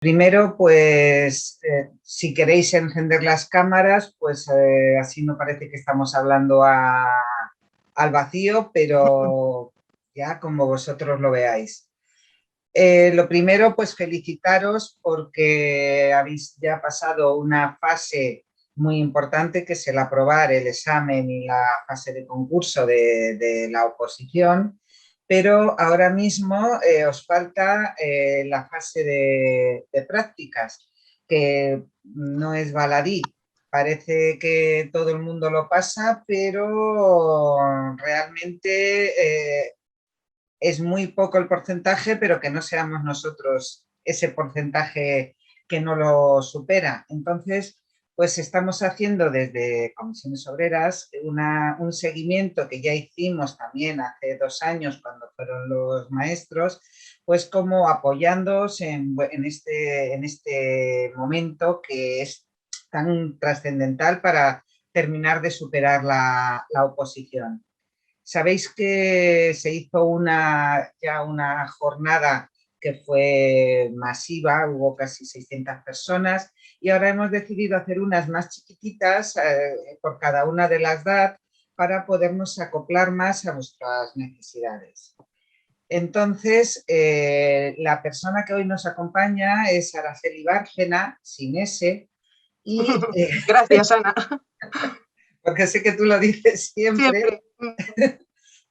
Primero, pues, si queréis encender las cámaras, pues así no parece que estamos hablando al vacío, pero ya como vosotros lo veáis. Lo primero, pues felicitaros porque habéis ya pasado una fase muy importante, que es el aprobar el examen y la fase de concurso de la oposición, pero ahora mismo os falta la fase de prácticas, que no es baladí. Parece que todo el mundo lo pasa, pero realmente es muy poco el porcentaje, pero que no seamos nosotros ese porcentaje que no lo supera. Entonces, pues estamos haciendo desde Comisiones Obreras un seguimiento que ya hicimos también hace 2 años cuando fueron los maestros, pues como apoyándoos en este momento que es tan trascendental para terminar de superar la oposición. Sabéis que se hizo ya una jornada que fue masiva, hubo casi 600 personas, y ahora hemos decidido hacer unas más chiquititas por cada una de las DAT para podernos acoplar más a vuestras necesidades. Entonces, la persona que hoy nos acompaña es Araceli Bárcena, sin S, y Gracias, Ana. porque sé que tú lo dices siempre.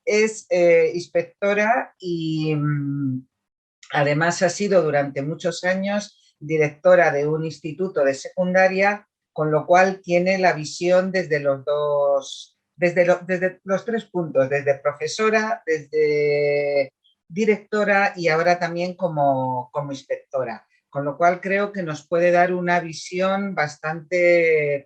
Es inspectora y además ha sido durante muchos años directora de un instituto de secundaria, con lo cual tiene la visión desde desde los 3 puntos, desde profesora, desde directora y ahora también como inspectora. Con lo cual creo que nos puede dar una visión bastante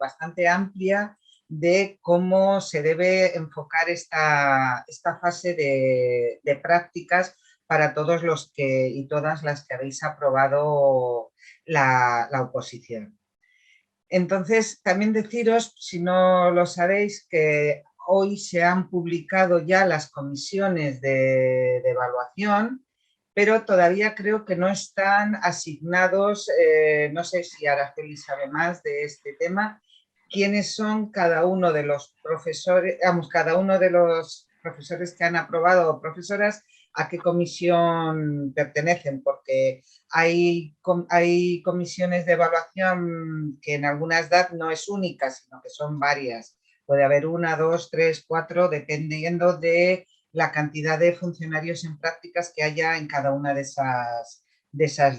amplia de cómo se debe enfocar esta fase de prácticas para todos los que y todas las que habéis aprobado la oposición. Entonces, también deciros, si no lo sabéis, que hoy se han publicado ya las comisiones de evaluación, pero todavía creo que no están asignados, no sé si Araceli sabe más de este tema, quiénes son cada uno de los profesores, cada uno de los profesores que han aprobado o profesoras, a qué comisión pertenecen, porque hay comisiones de evaluación que en algunas DAT no es única, sino que son varias. Puede haber 1, 2, 3, 4, dependiendo de la cantidad de funcionarios en prácticas que haya en cada una de esas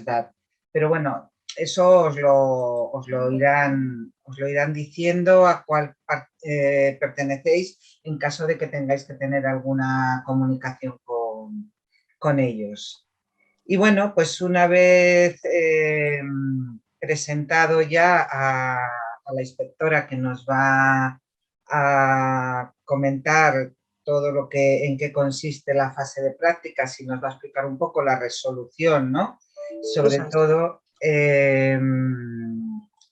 DAT. Pero bueno, eso os lo irán diciendo a cuál pertenecéis en caso de que tengáis que tener alguna comunicación con ellos. Y bueno, pues una vez presentado ya a la inspectora, que nos va a comentar todo lo que, en qué consiste la fase de prácticas, y nos va a explicar un poco la resolución, ¿no? Sobre todo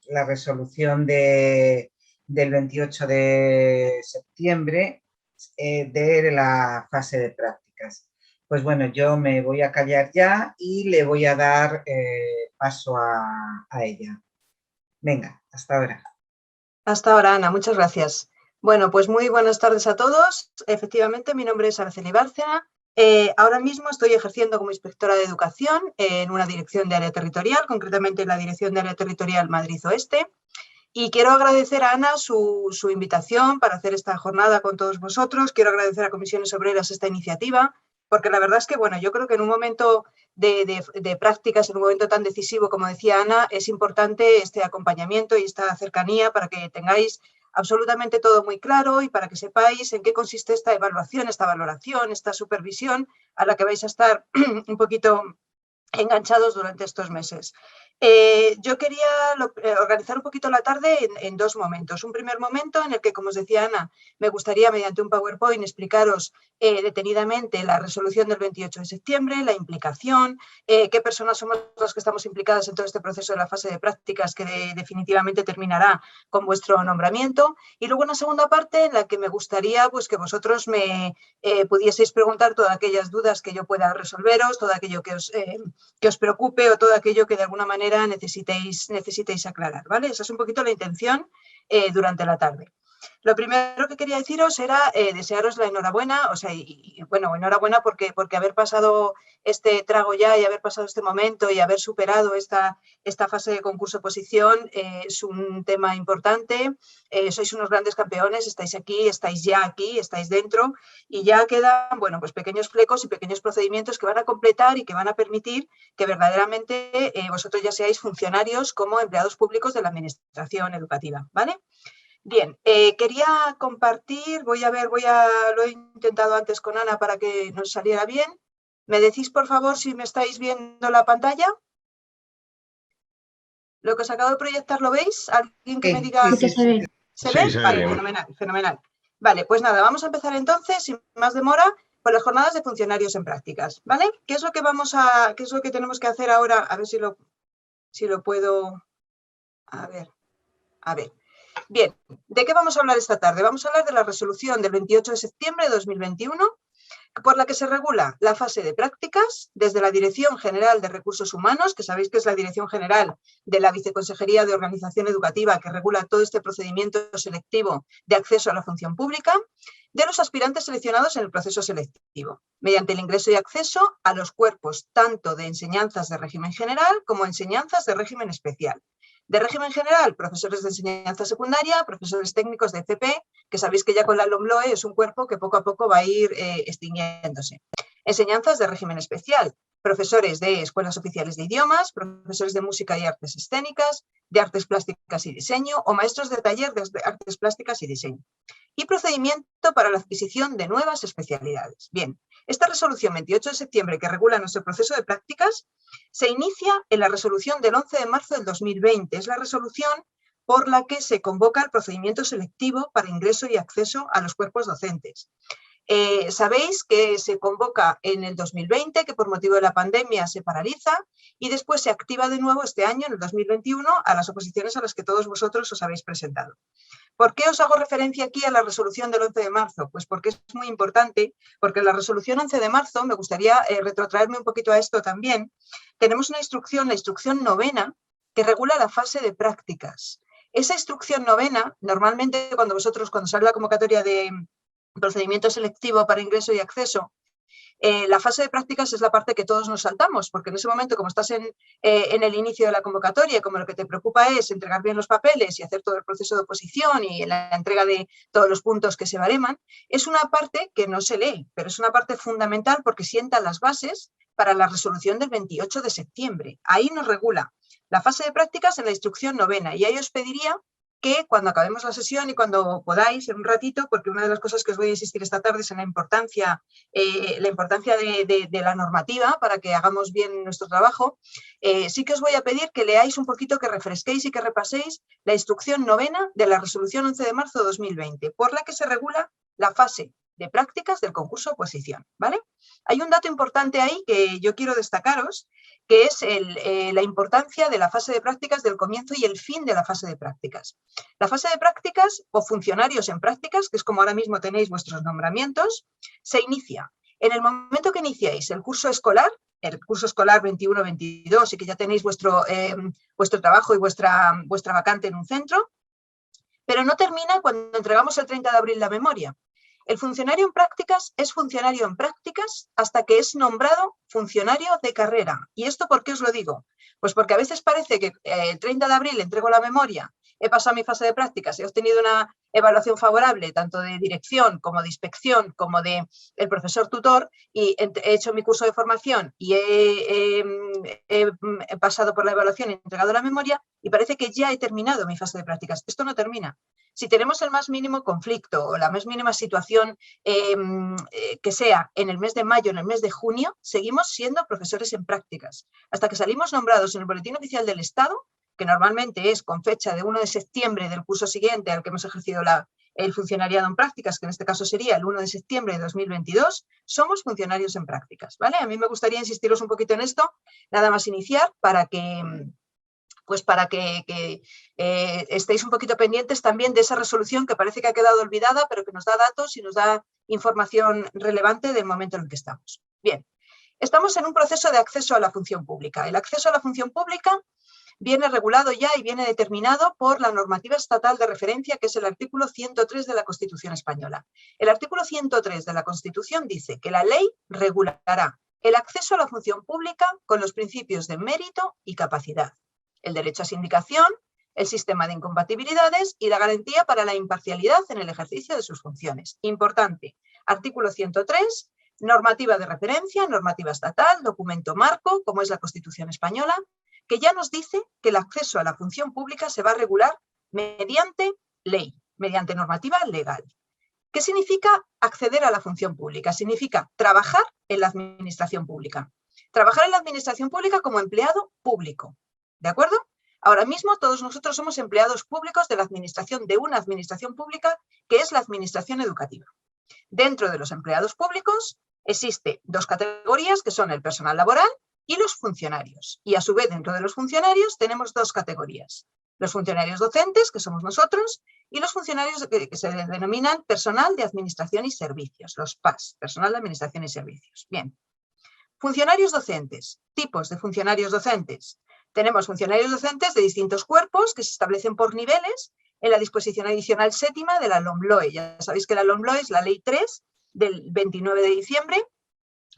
la resolución del 28 de septiembre de la fase de prácticas. Pues bueno, yo me voy a callar ya y le voy a dar paso a ella. Venga, hasta ahora. Hasta ahora, Ana, muchas gracias. Bueno, pues muy buenas tardes a todos. Efectivamente, mi nombre es Araceli Bárcena. Ahora mismo estoy ejerciendo como inspectora de educación en una dirección de área territorial, concretamente en la Dirección de Área Territorial Madrid Oeste. Y quiero agradecer a Ana su invitación para hacer esta jornada con todos vosotros. Quiero agradecer a Comisiones Obreras esta iniciativa, porque la verdad es que, bueno, yo creo que en un momento de prácticas, en un momento tan decisivo como decía Ana, es importante este acompañamiento y esta cercanía para que tengáis absolutamente todo muy claro y para que sepáis en qué consiste esta evaluación, esta valoración, esta supervisión a la que vais a estar un poquito enganchados durante estos meses. Yo quería organizar un poquito la tarde en 2 momentos. Un primer momento en el que, como os decía Ana, me gustaría mediante un PowerPoint explicaros detenidamente la resolución del 28 de septiembre, la implicación, qué personas somos las que estamos implicadas en todo este proceso de la fase de prácticas que definitivamente terminará con vuestro nombramiento. Y luego una segunda parte en la que me gustaría pues, que vosotros me pudieseis preguntar todas aquellas dudas que yo pueda resolveros, todo aquello que os que os preocupe o todo aquello que de alguna manera necesitéis aclarar, ¿vale? Esa es un poquito la intención durante la tarde. Lo primero que quería deciros era desearos la enhorabuena, o sea, bueno, enhorabuena porque haber pasado este trago ya y haber pasado este momento y haber superado esta fase de concurso-oposición es un tema importante. Sois unos grandes campeones, estáis aquí, estáis ya aquí, estáis dentro y ya quedan, bueno, pues pequeños flecos y pequeños procedimientos que van a completar y que van a permitir que verdaderamente vosotros ya seáis funcionarios como empleados públicos de la administración educativa, ¿vale? Bien, quería compartir, lo he intentado antes con Ana para que nos saliera bien. ¿Me decís, por favor, si me estáis viendo la pantalla? ¿Lo que os acabo de proyectar lo veis? ¿Alguien que me diga? Sí, ¿Se ve? Se ve Vale, bien. fenomenal, fenomenal. Vale, pues nada, vamos a empezar entonces, sin más demora, con las jornadas de funcionarios en prácticas, ¿vale? ¿Qué es lo que tenemos que hacer ahora? A ver si lo puedo... A ver. Bien, ¿de qué vamos a hablar esta tarde? Vamos a hablar de la resolución del 28 de septiembre de 2021, por la que se regula la fase de prácticas desde la Dirección General de Recursos Humanos, que sabéis que es la Dirección General de la Viceconsejería de Organización Educativa, que regula todo este procedimiento selectivo de acceso a la función pública, de los aspirantes seleccionados en el proceso selectivo, mediante el ingreso y acceso a los cuerpos tanto de enseñanzas de régimen general como enseñanzas de régimen especial. De régimen general, profesores de enseñanza secundaria, profesores técnicos de FP, que sabéis que ya con la LOMLOE es un cuerpo que poco a poco va a ir extinguiéndose. Enseñanzas de régimen especial, profesores de escuelas oficiales de idiomas, profesores de música y artes escénicas, de artes plásticas y diseño o maestros de taller de artes plásticas y diseño. Y procedimiento para la adquisición de nuevas especialidades. Bien, esta resolución 28 de septiembre que regula nuestro proceso de prácticas se inicia en la resolución del 11 de marzo del 2020. Es la resolución por la que se convoca el procedimiento selectivo para ingreso y acceso a los cuerpos docentes. Sabéis que se convoca en el 2020, que por motivo de la pandemia se paraliza y después se activa de nuevo este año, en el 2021, a las oposiciones a las que todos vosotros os habéis presentado. ¿Por qué os hago referencia aquí a la resolución del 11 de marzo? Pues porque es muy importante, porque en la resolución 11 de marzo, me gustaría retrotraerme un poquito a esto también, tenemos una instrucción, la instrucción novena, que regula la fase de prácticas. Esa instrucción novena, normalmente cuando sale la convocatoria de procedimiento selectivo para ingreso y acceso, la fase de prácticas es la parte que todos nos saltamos, porque en ese momento, como estás en el inicio de la convocatoria, como lo que te preocupa es entregar bien los papeles y hacer todo el proceso de oposición y la entrega de todos los puntos que se bareman, es una parte que no se lee, pero es una parte fundamental porque sienta las bases para la resolución del 28 de septiembre. Ahí nos regula la fase de prácticas en la instrucción novena y ahí os pediría que cuando acabemos la sesión y cuando podáis, en un ratito, porque una de las cosas que os voy a insistir esta tarde es en la importancia de la normativa para que hagamos bien nuestro trabajo, sí que os voy a pedir que leáis un poquito, que refresquéis y que repaséis la instrucción novena de la resolución 11 de marzo de 2020, por la que se regula la fase de prácticas del concurso oposición, ¿vale? Hay un dato importante ahí que yo quiero destacaros, que es la importancia de la fase de prácticas, del comienzo y el fin de la fase de prácticas. La fase de prácticas o funcionarios en prácticas, que es como ahora mismo tenéis vuestros nombramientos, se inicia en el momento que iniciáis el curso escolar 21-22 y que ya tenéis vuestro trabajo y vuestra vacante en un centro, pero no termina cuando entregamos el 30 de abril la memoria. El funcionario en prácticas es funcionario en prácticas hasta que es nombrado funcionario de carrera. ¿Y esto por qué os lo digo? Pues porque a veces parece que el 30 de abril entrego la memoria, he pasado mi fase de prácticas, he obtenido una evaluación favorable tanto de dirección como de inspección como de el profesor tutor y he hecho mi curso de formación y he pasado por la evaluación y he entregado la memoria y parece que ya he terminado mi fase de prácticas. Esto no termina. Si tenemos el más mínimo conflicto o la más mínima situación que sea en el mes de mayo, en el mes de junio, seguimos siendo profesores en prácticas. Hasta que salimos nombrados en el Boletín Oficial del Estado, que normalmente es con fecha de 1 de septiembre del curso siguiente al que hemos ejercido el funcionariado en prácticas, que en este caso sería el 1 de septiembre de 2022, somos funcionarios en prácticas, ¿vale? A mí me gustaría insistiros un poquito en esto, nada más iniciar, para que estéis un poquito pendientes también de esa resolución que parece que ha quedado olvidada, pero que nos da datos y nos da información relevante del momento en el que estamos. Bien, Estamos en un proceso de acceso a la función pública. El acceso a la función pública viene regulado ya y viene determinado por la normativa estatal de referencia, que es el artículo 103 de la Constitución española. El artículo 103 de la Constitución dice que la ley regulará el acceso a la función pública con los principios de mérito y capacidad, el derecho a sindicación, el sistema de incompatibilidades y la garantía para la imparcialidad en el ejercicio de sus funciones. Importante, artículo 103, normativa de referencia, normativa estatal, documento marco, como es la Constitución española, que ya nos dice que el acceso a la función pública se va a regular mediante ley, mediante normativa legal. ¿Qué significa acceder a la función pública? Significa trabajar en la administración pública. Trabajar en la administración pública como empleado público, ¿de acuerdo? Ahora mismo todos nosotros somos empleados públicos de la administración, de una administración pública que es la administración educativa. Dentro de los empleados públicos existen dos categorías que son el personal laboral y los funcionarios. Y a su vez dentro de los funcionarios tenemos dos categorías. Los funcionarios docentes, que somos nosotros, y los funcionarios que se denominan personal de administración y servicios, los PAS, personal de administración y servicios. Bien, funcionarios docentes, tipos de funcionarios docentes. Tenemos funcionarios docentes de distintos cuerpos que se establecen por niveles en la disposición adicional séptima de la LOMLOE. Ya sabéis que la LOMLOE es la Ley 3 del 29 de diciembre,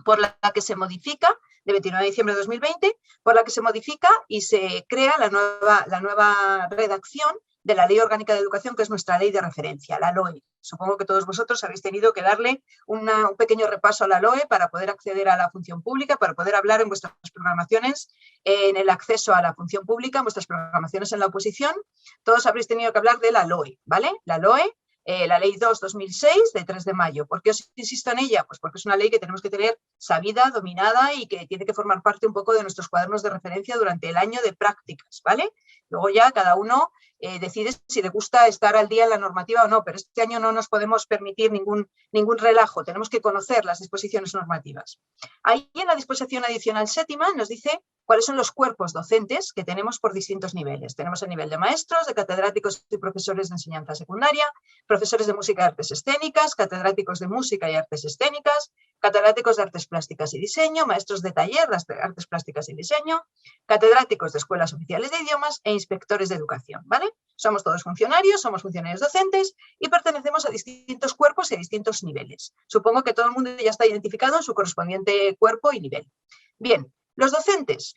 por la que se modifica, de 29 de diciembre de 2020, por la que se modifica y se crea la nueva redacción de la Ley Orgánica de Educación, que es nuestra ley de referencia, la LOE. Supongo que todos vosotros habéis tenido que darle un pequeño repaso a la LOE para poder acceder a la función pública, para poder hablar en vuestras programaciones, en el acceso a la función pública, en vuestras programaciones en la oposición. Todos habréis tenido que hablar de la LOE, ¿vale? La LOE, la Ley 2/2006 de 3 de mayo. ¿Por qué os insisto en ella? Pues porque es una ley que tenemos que tener sabida, dominada y que tiene que formar parte un poco de nuestros cuadernos de referencia durante el año de prácticas, ¿vale? Luego ya cada uno decide si le gusta estar al día en la normativa o no, pero este año no nos podemos permitir ningún relajo, tenemos que conocer las disposiciones normativas. Ahí en la disposición adicional séptima nos dice cuáles son los cuerpos docentes que tenemos por distintos niveles. Tenemos el nivel de maestros, de catedráticos y profesores de enseñanza secundaria, profesores de música y artes escénicas, catedráticos de música y artes escénicas, catedráticos de artes plásticas y diseño, maestros de taller de artes plásticas y diseño, catedráticos de escuelas oficiales de idiomas e inspectores de educación, ¿vale? Somos todos funcionarios, somos funcionarios docentes y pertenecemos a distintos cuerpos y a distintos niveles. Supongo que todo el mundo ya está identificado en su correspondiente cuerpo y nivel. Bien, los docentes,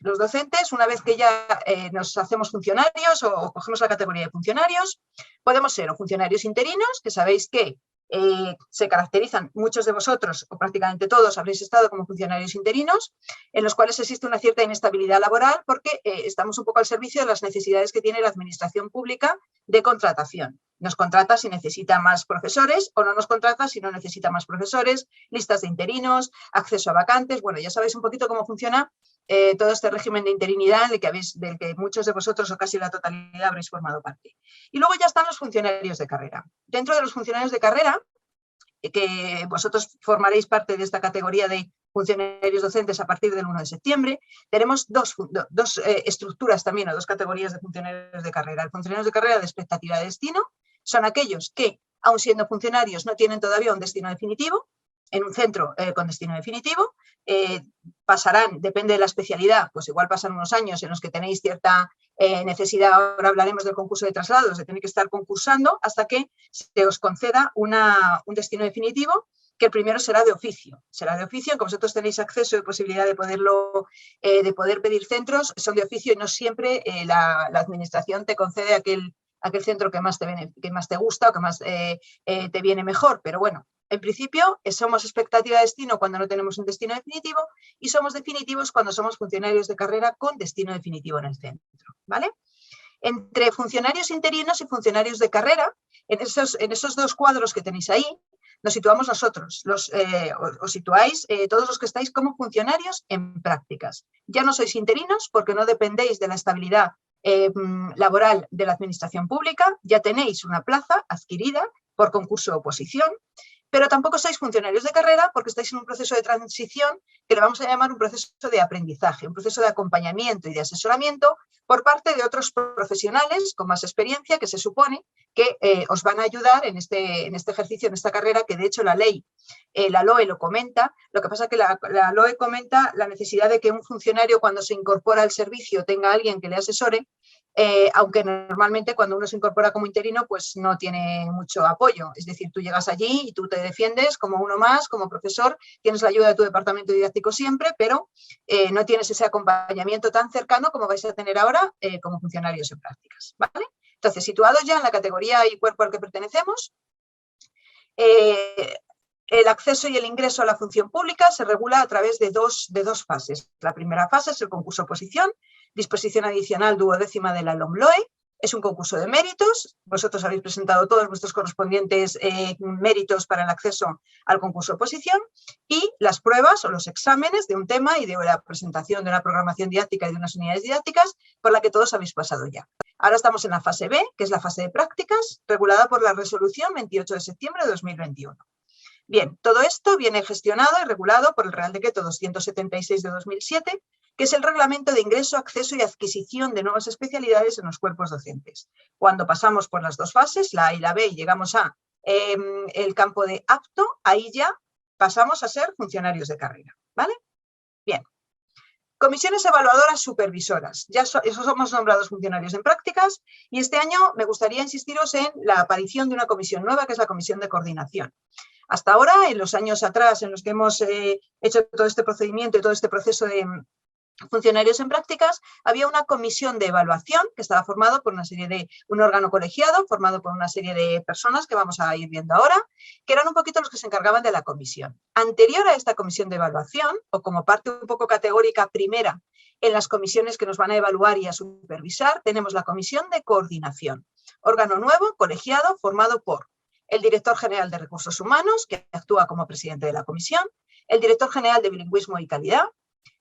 una vez que ya nos hacemos funcionarios o cogemos la categoría de funcionarios, podemos ser o funcionarios interinos, que sabéis que se caracterizan, muchos de vosotros, o prácticamente todos, habréis estado como funcionarios interinos, en los cuales existe una cierta inestabilidad laboral porque estamos un poco al servicio de las necesidades que tiene la administración pública de contratación. Nos contrata si necesita más profesores o no nos contrata si no necesita más profesores, listas de interinos, acceso a vacantes. Bueno, ya sabéis un poquito cómo funciona todo este régimen de interinidad del que muchos de vosotros o casi la totalidad habréis formado parte. Y luego ya están los funcionarios de carrera. Dentro de los funcionarios de carrera, que vosotros formaréis parte de esta categoría de funcionarios docentes a partir del 1 de septiembre, tenemos dos estructuras también, o dos categorías de funcionarios de carrera. Los funcionarios de carrera de expectativa de destino son aquellos que, aun siendo funcionarios, no tienen todavía un destino definitivo, en un centro con destino definitivo, pasarán, depende de la especialidad, pues igual pasan unos años en los que tenéis cierta necesidad, ahora hablaremos del concurso de traslados, de tener que estar concursando hasta que se os conceda un destino definitivo, que el primero será de oficio, aunque vosotros tenéis acceso y posibilidad de poder pedir centros, son de oficio y no siempre la administración te concede aquel centro que más te gusta o que más te viene mejor, pero bueno. En principio, somos expectativa de destino cuando no tenemos un destino definitivo y somos definitivos cuando somos funcionarios de carrera con destino definitivo en el centro, ¿vale? Entre funcionarios interinos y funcionarios de carrera, en esos dos cuadros que tenéis ahí, nos situamos nosotros, os situáis todos los que estáis como funcionarios en prácticas. Ya no sois interinos porque no dependéis de la estabilidad laboral de la administración pública, ya tenéis una plaza adquirida por concurso o oposición. pero tampoco sois funcionarios de carrera porque estáis en un proceso de transición que le vamos a llamar un proceso de aprendizaje, un proceso de acompañamiento y de asesoramiento por parte de otros profesionales con más experiencia que se supone que os van a ayudar en este ejercicio, en esta carrera, que de hecho la ley, la LOE lo comenta. Lo que pasa es que la LOE comenta la necesidad de que un funcionario cuando se incorpora al servicio tenga a alguien que le asesore, aunque normalmente cuando uno se incorpora como interino pues no tiene mucho apoyo. Es decir, tú llegas allí y tú te defiendes como uno más, como profesor, tienes la ayuda de tu departamento didáctico siempre, pero no tienes ese acompañamiento tan cercano como vais a tener ahora como funcionarios en prácticas, ¿vale? Entonces, situados ya en la categoría y cuerpo al que pertenecemos, el acceso y el ingreso a la función pública se regula a través de dos fases. La primera fase es el concurso-oposición, disposición adicional 12ª de la LOMLOE. Es un concurso de méritos. Vosotros habéis presentado todos vuestros correspondientes méritos para el acceso al concurso-oposición, y las pruebas o los exámenes de un tema y de la presentación de una programación didáctica y de unas unidades didácticas por la que todos habéis pasado ya. Ahora estamos en la fase B, que es la fase de prácticas, regulada por la resolución 28 de septiembre de 2021. Bien, todo esto viene gestionado y regulado por el Real Decreto 276 de 2007, que es el reglamento de ingreso, acceso y adquisición de nuevas especialidades en los cuerpos docentes. Cuando pasamos por las dos fases, la A y la B, y llegamos a el campo de apto, ahí ya pasamos a ser funcionarios de carrera, ¿vale? Bien. Comisiones evaluadoras supervisoras. Ya somos nombrados funcionarios en prácticas, y este año me gustaría insistiros en la aparición de una comisión nueva, que es la comisión de coordinación. Hasta ahora, en los años atrás en los que hemos hecho todo este procedimiento y todo este proceso de funcionarios en prácticas, había una comisión de evaluación que estaba formado por un órgano colegiado, formado por una serie de personas que vamos a ir viendo ahora, que eran un poquito los que se encargaban de la comisión. Anterior a esta comisión de evaluación, o como parte un poco categórica primera en las comisiones que nos van a evaluar y a supervisar, tenemos la comisión de coordinación, órgano nuevo, colegiado, formado por el director general de Recursos Humanos, que actúa como presidente de la comisión, el director general de Bilingüismo y Calidad,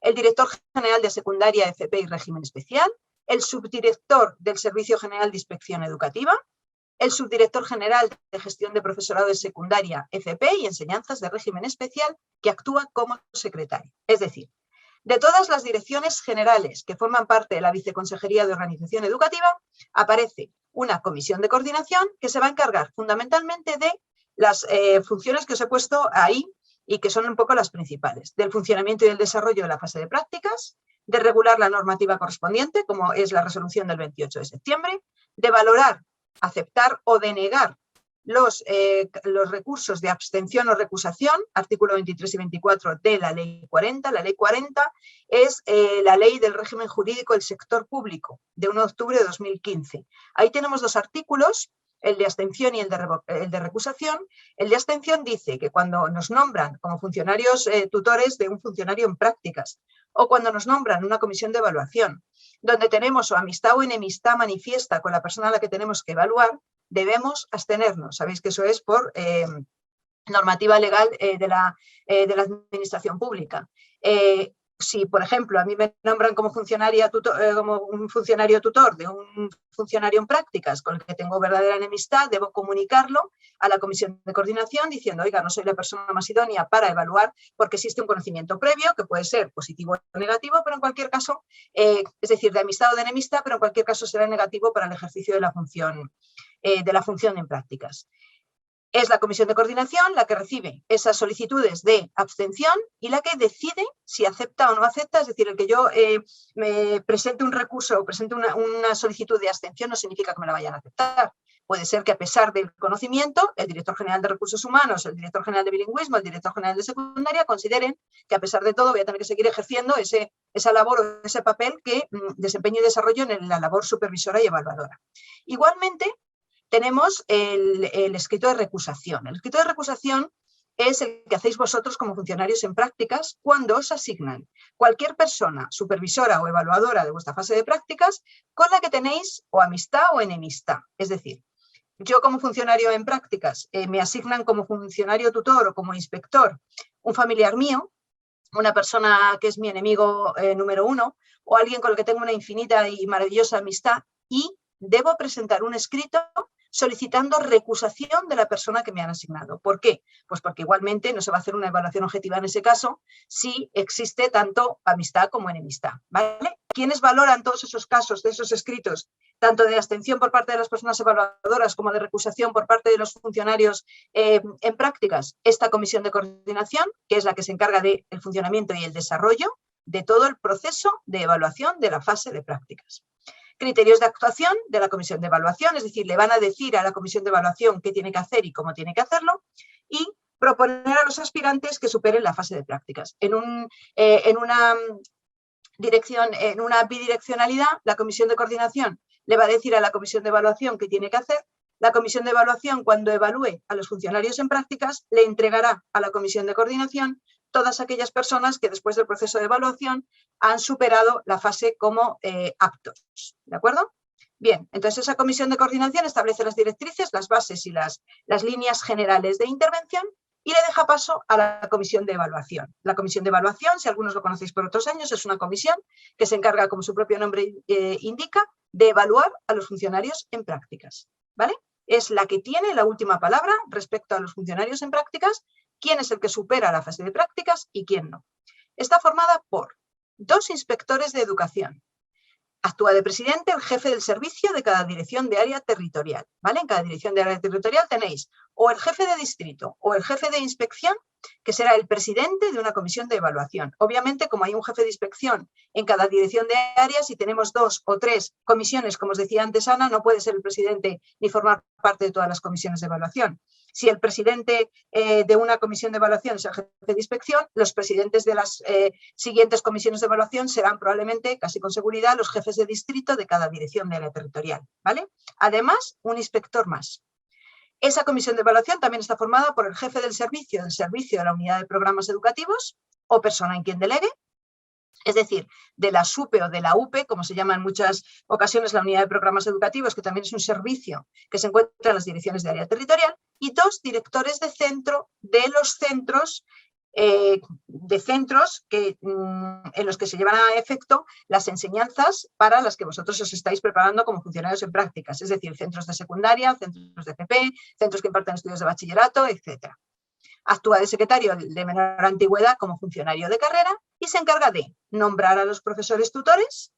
el director general de Secundaria, FP y Régimen Especial, el subdirector del Servicio General de Inspección Educativa, el subdirector general de Gestión de Profesorado de Secundaria, FP y Enseñanzas de Régimen Especial, que actúa como secretario. Es decir, de todas las direcciones generales que forman parte de la Viceconsejería de Organización Educativa, aparece una comisión de coordinación que se va a encargar fundamentalmente de las funciones que os he puesto ahí y que son un poco las principales: del funcionamiento y del desarrollo de la fase de prácticas, de regular la normativa correspondiente, como es la resolución del 28 de septiembre, de valorar, aceptar o denegar los recursos de abstención o recusación, artículo 23 y 24 de la Ley 40. La Ley 40 es la ley del régimen jurídico del sector público, de 1 de octubre de 2015. Ahí tenemos dos artículos, el de abstención y el de recusación. El de abstención dice que cuando nos nombran como funcionarios tutores de un funcionario en prácticas, o cuando nos nombran una comisión de evaluación, donde tenemos o amistad o enemistad manifiesta con la persona a la que tenemos que evaluar, debemos abstenernos. Sabéis que eso es por normativa legal de la administración pública. Si, por ejemplo, a mí me nombran como como un funcionario tutor de un funcionario en prácticas con el que tengo verdadera enemistad, debo comunicarlo a la comisión de coordinación diciendo: oiga, no soy la persona más idónea para evaluar, porque existe un conocimiento previo que puede ser positivo o negativo, pero en cualquier caso, es decir, de amistad o de enemistad, pero en cualquier caso será negativo para el ejercicio de la función en prácticas. Es la comisión de coordinación la que recibe esas solicitudes de abstención y la que decide si acepta o no acepta. Es decir, el que yo me presente un recurso o presente una solicitud de abstención no significa que me la vayan a aceptar. Puede ser que, a pesar del conocimiento, el director general de Recursos Humanos, el director general de Bilingüismo, el director general de Secundaria consideren que, a pesar de todo, voy a tener que seguir ejerciendo esa labor o ese papel que desempeño y desarrollo en la labor supervisora y evaluadora. Igualmente, tenemos el escrito de recusación. El escrito de recusación es el que hacéis vosotros como funcionarios en prácticas cuando os asignan cualquier persona supervisora o evaluadora de vuestra fase de prácticas con la que tenéis o amistad o enemistad. Es decir, yo como funcionario en prácticas me asignan como funcionario tutor o como inspector un familiar mío, una persona que es mi enemigo número uno, o alguien con el que tengo una infinita y maravillosa amistad, y debo presentar un escrito solicitando recusación de la persona que me han asignado. ¿Por qué? Pues porque igualmente no se va a hacer una evaluación objetiva en ese caso si existe tanto amistad como enemistad, ¿vale? ¿Quiénes valoran todos esos casos de esos escritos, tanto de abstención por parte de las personas evaluadoras como de recusación por parte de los funcionarios en prácticas? Esta comisión de coordinación, que es la que se encarga del funcionamiento y el desarrollo de todo el proceso de evaluación de la fase de prácticas. Criterios de actuación de la comisión de evaluación, es decir, le van a decir a la comisión de evaluación qué tiene que hacer y cómo tiene que hacerlo, y proponer a los aspirantes que superen la fase de prácticas. En una bidireccionalidad, la comisión de coordinación le va a decir a la comisión de evaluación qué tiene que hacer. La comisión de evaluación, cuando evalúe a los funcionarios en prácticas, le entregará a la comisión de coordinación todas aquellas personas que después del proceso de evaluación han superado la fase como aptos. ¿De acuerdo? Bien, entonces esa comisión de coordinación establece las directrices, las bases y las líneas generales de intervención y le deja paso a la comisión de evaluación. La comisión de evaluación, si algunos lo conocéis por otros años, es una comisión que se encarga, como su propio nombre indica, de evaluar a los funcionarios en prácticas. ¿Vale? Es la que tiene la última palabra respecto a los funcionarios en prácticas, quién es el que supera la fase de prácticas y quién no. Está formada por 2 inspectores de educación. Actúa de presidente el jefe del servicio de cada dirección de área territorial. ¿Vale? En cada dirección de área territorial tenéis o el jefe de distrito o el jefe de inspección, que será el presidente de una comisión de evaluación. Obviamente, como hay un jefe de inspección en cada dirección de áreas y tenemos 2 o 3 comisiones, como os decía antes Ana, no puede ser el presidente ni formar parte de todas las comisiones de evaluación. Si el presidente de una comisión de evaluación es el jefe de inspección, los presidentes de las siguientes comisiones de evaluación serán probablemente, casi con seguridad, los jefes de distrito de cada dirección de área territorial. ¿Vale? Además, un inspector más. Esa comisión de evaluación también está formada por el jefe del servicio de la unidad de programas educativos o persona en quien delegue, es decir, de la SUPE o de la UPE, como se llama en muchas ocasiones la unidad de programas educativos, que también es un servicio que se encuentra en las direcciones de área territorial, y 2 directores de centro de los centros en los que se llevan a efecto las enseñanzas para las que vosotros os estáis preparando como funcionarios en prácticas, es decir, centros de secundaria, centros de FP, centros que imparten estudios de bachillerato, etc. Actúa de secretario de menor antigüedad como funcionario de carrera y se encarga de nombrar a los profesores tutores,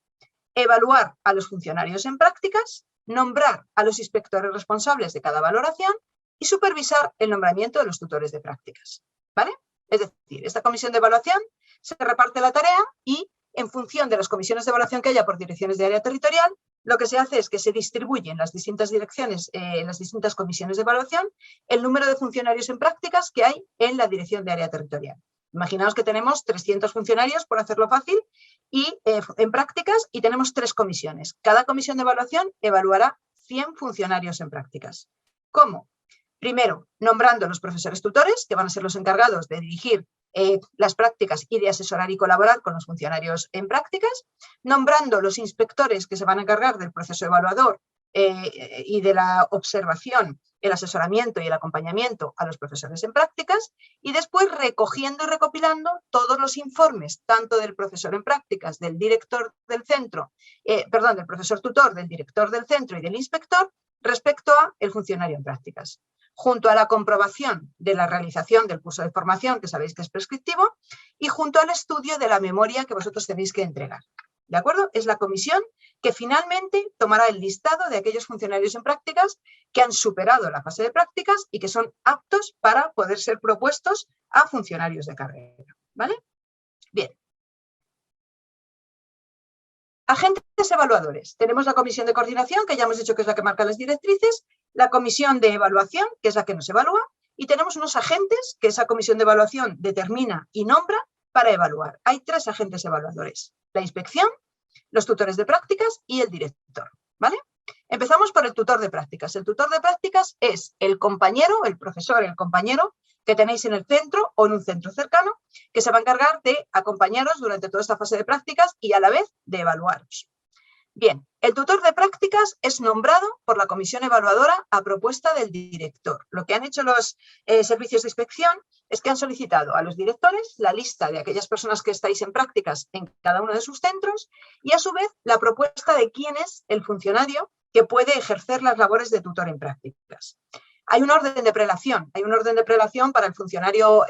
evaluar a los funcionarios en prácticas, nombrar a los inspectores responsables de cada valoración y supervisar el nombramiento de los tutores de prácticas. ¿Vale? Es decir, esta comisión de evaluación se reparte la tarea y, en función de las comisiones de evaluación que haya por direcciones de área territorial, lo que se hace es que se distribuye en las distintas direcciones, en las distintas comisiones de evaluación, el número de funcionarios en prácticas que hay en la dirección de área territorial. Imaginaos que tenemos 300 funcionarios, por hacerlo fácil, y en prácticas, y tenemos 3 comisiones. Cada comisión de evaluación evaluará 100 funcionarios en prácticas. ¿Cómo? Primero, nombrando los profesores tutores, que van a ser los encargados de dirigir las prácticas y de asesorar y colaborar con los funcionarios en prácticas, nombrando los inspectores que se van a encargar del proceso evaluador y de la observación, el asesoramiento y el acompañamiento a los profesores en prácticas, y después recogiendo y recopilando todos los informes, tanto del profesor en prácticas, del director del centro, del profesor tutor, del director del centro y del inspector, respecto a el funcionario en prácticas, junto a la comprobación de la realización del curso de formación, que sabéis que es prescriptivo, y junto al estudio de la memoria que vosotros tenéis que entregar. ¿De acuerdo? Es la comisión que finalmente tomará el listado de aquellos funcionarios en prácticas que han superado la fase de prácticas y que son aptos para poder ser propuestos a funcionarios de carrera. ¿Vale? Bien. Agentes evaluadores. Tenemos la comisión de coordinación, que ya hemos dicho que es la que marca las directrices, la comisión de evaluación, que es la que nos evalúa, y tenemos unos agentes que esa comisión de evaluación determina y nombra para evaluar. Hay 3 agentes evaluadores: la inspección, los tutores de prácticas y el director. ¿Vale? Empezamos por el tutor de prácticas. El tutor de prácticas es el compañero, el profesor, el compañero que tenéis en el centro o en un centro cercano, que se va a encargar de acompañaros durante toda esta fase de prácticas y a la vez de evaluaros. Bien, el tutor de prácticas es nombrado por la comisión evaluadora a propuesta del director. Lo que han hecho los servicios de inspección es que han solicitado a los directores la lista de aquellas personas que estáis en prácticas en cada uno de sus centros y, a su vez, la propuesta de quién es el funcionario que puede ejercer las labores de tutor en prácticas. Hay un orden de prelación, para el funcionario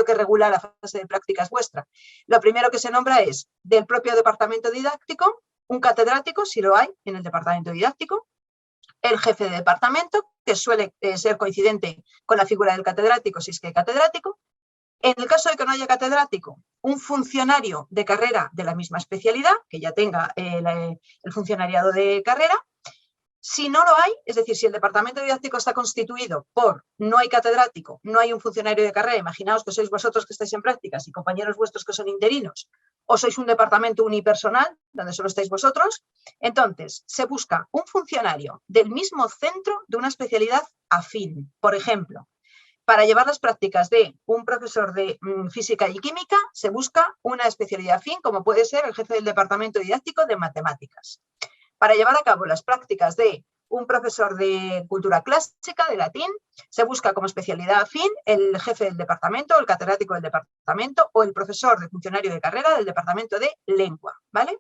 que regula la fase de prácticas vuestra. Lo primero que se nombra es del propio departamento didáctico, un catedrático, si lo hay en el departamento didáctico, el jefe de departamento, que suele ser coincidente con la figura del catedrático, si es que hay catedrático. En el caso de que no haya catedrático, un funcionario de carrera de la misma especialidad, que ya tenga el funcionariado de carrera. Si no lo hay, es decir, si el departamento didáctico está constituido por no hay catedrático, no hay un funcionario de carrera, imaginaos que sois vosotros que estáis en prácticas y compañeros vuestros que son interinos, o sois un departamento unipersonal, donde solo estáis vosotros, entonces se busca un funcionario del mismo centro de una especialidad afín. Por ejemplo, para llevar las prácticas de un profesor de física y química, se busca una especialidad afín, como puede ser el jefe del departamento didáctico de matemáticas. Para llevar a cabo las prácticas de un profesor de cultura clásica, de latín, se busca como especialidad afín el jefe del departamento, el catedrático del departamento o el profesor de funcionario de carrera del departamento de lengua, ¿vale?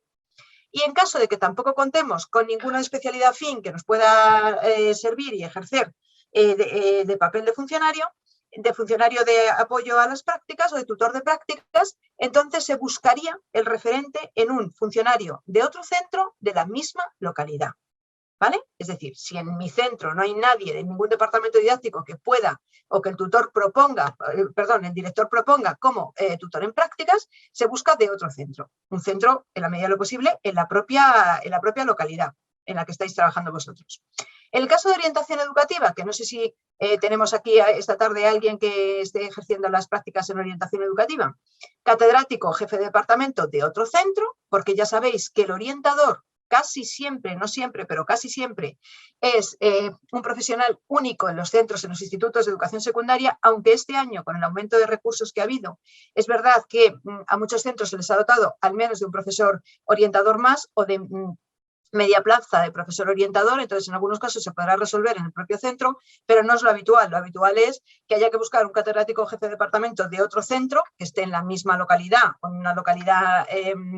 Y en caso de que tampoco contemos con ninguna especialidad afín que nos pueda servir y ejercer de papel de funcionario de apoyo a las prácticas o de tutor de prácticas, entonces se buscaría el referente en un funcionario de otro centro de la misma localidad, ¿vale? Es decir, si en mi centro no hay nadie de ningún departamento didáctico que pueda o que el tutor proponga, el director proponga como tutor en prácticas, se busca de otro centro, un centro en la medida de lo posible en la propia localidad en la que estáis trabajando vosotros. En el caso de orientación educativa, que no sé si tenemos aquí esta tarde a alguien que esté ejerciendo las prácticas en orientación educativa, catedrático, jefe de departamento de otro centro, porque ya sabéis que el orientador casi siempre, no siempre, pero casi siempre, es un profesional único en los centros, en los institutos de educación secundaria, aunque este año, con el aumento de recursos que ha habido, es verdad que a muchos centros se les ha dotado al menos de un profesor orientador más o de media plaza de profesor orientador, entonces en algunos casos se podrá resolver en el propio centro, pero no es lo habitual. Lo habitual es que haya que buscar un catedrático o jefe de departamento de otro centro que esté en la misma localidad o en una localidad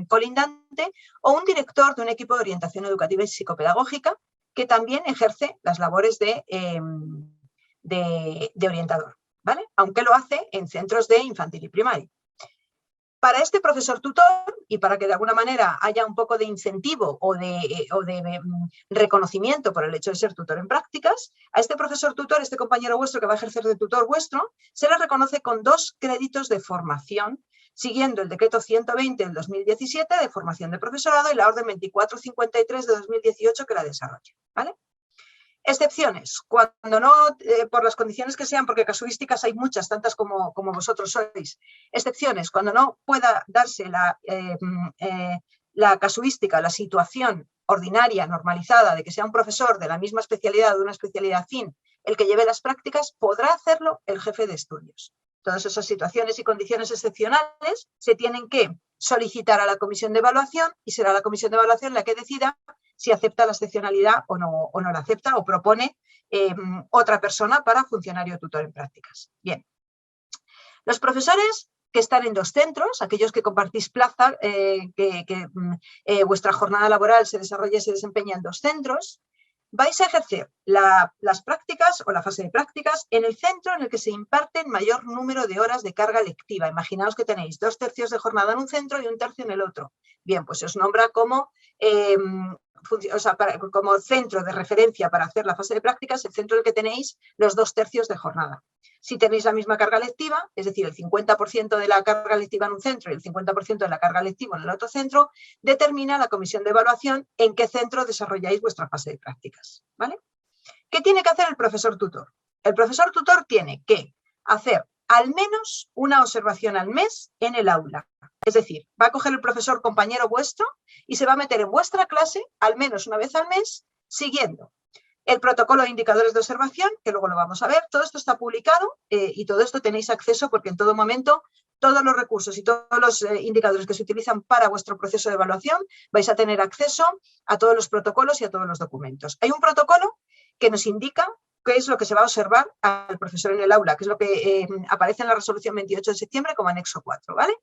colindante, o un director de un equipo de orientación educativa y psicopedagógica que también ejerce las labores de orientador, ¿vale? Aunque lo hace en centros de infantil y primaria. Para este profesor tutor, y para que de alguna manera haya un poco de incentivo o de reconocimiento por el hecho de ser tutor en prácticas, a este profesor tutor, este compañero vuestro que va a ejercer de tutor vuestro, se le reconoce con 2 créditos de formación, siguiendo el decreto 120 del 2017 de formación de profesorado y la orden 2453 de 2018 que la desarrolla, ¿vale? Excepciones, cuando no, por las condiciones que sean, porque casuísticas hay muchas, tantas como vosotros sois. Excepciones, cuando no pueda darse la casuística, la situación ordinaria, normalizada, de que sea un profesor de la misma especialidad o de una especialidad afín el que lleve las prácticas, podrá hacerlo el jefe de estudios. Todas esas situaciones y condiciones excepcionales se tienen que solicitar a la comisión de evaluación y será la comisión de evaluación la que decida si acepta la excepcionalidad o no la acepta o propone otra persona para funcionario tutor en prácticas. Bien. Los profesores que están en 2 centros, aquellos que compartís plaza, vuestra jornada laboral se desarrolla y se desempeña en 2 centros, vais a ejercer las prácticas o la fase de prácticas en el centro en el que se imparten mayor número de horas de carga lectiva. Imaginaos que tenéis 2/3 de jornada en un centro y 1/3 en el otro. Bien, pues se os nombra como como centro de referencia para hacer la fase de prácticas, el centro en el que tenéis los 2/3 de jornada. Si tenéis la misma carga lectiva, es decir, el 50% de la carga lectiva en un centro y el 50% de la carga lectiva en el otro centro, determina la comisión de evaluación en qué centro desarrolláis vuestra fase de prácticas, ¿vale? ¿Qué tiene que hacer el profesor tutor? El profesor tutor tiene que hacer al menos una observación al mes en el aula. Es decir, va a coger el profesor compañero vuestro y se va a meter en vuestra clase al menos una vez al mes, siguiendo el protocolo de indicadores de observación, que luego lo vamos a ver. Todo esto está publicado y todo esto tenéis acceso porque en todo momento todos los recursos y todos los indicadores que se utilizan para vuestro proceso de evaluación vais a tener acceso a todos los protocolos y a todos los documentos. Hay un protocolo que nos indica qué es lo que se va a observar al profesor en el aula, que es lo que aparece en la resolución 28 de septiembre como anexo 4, ¿vale?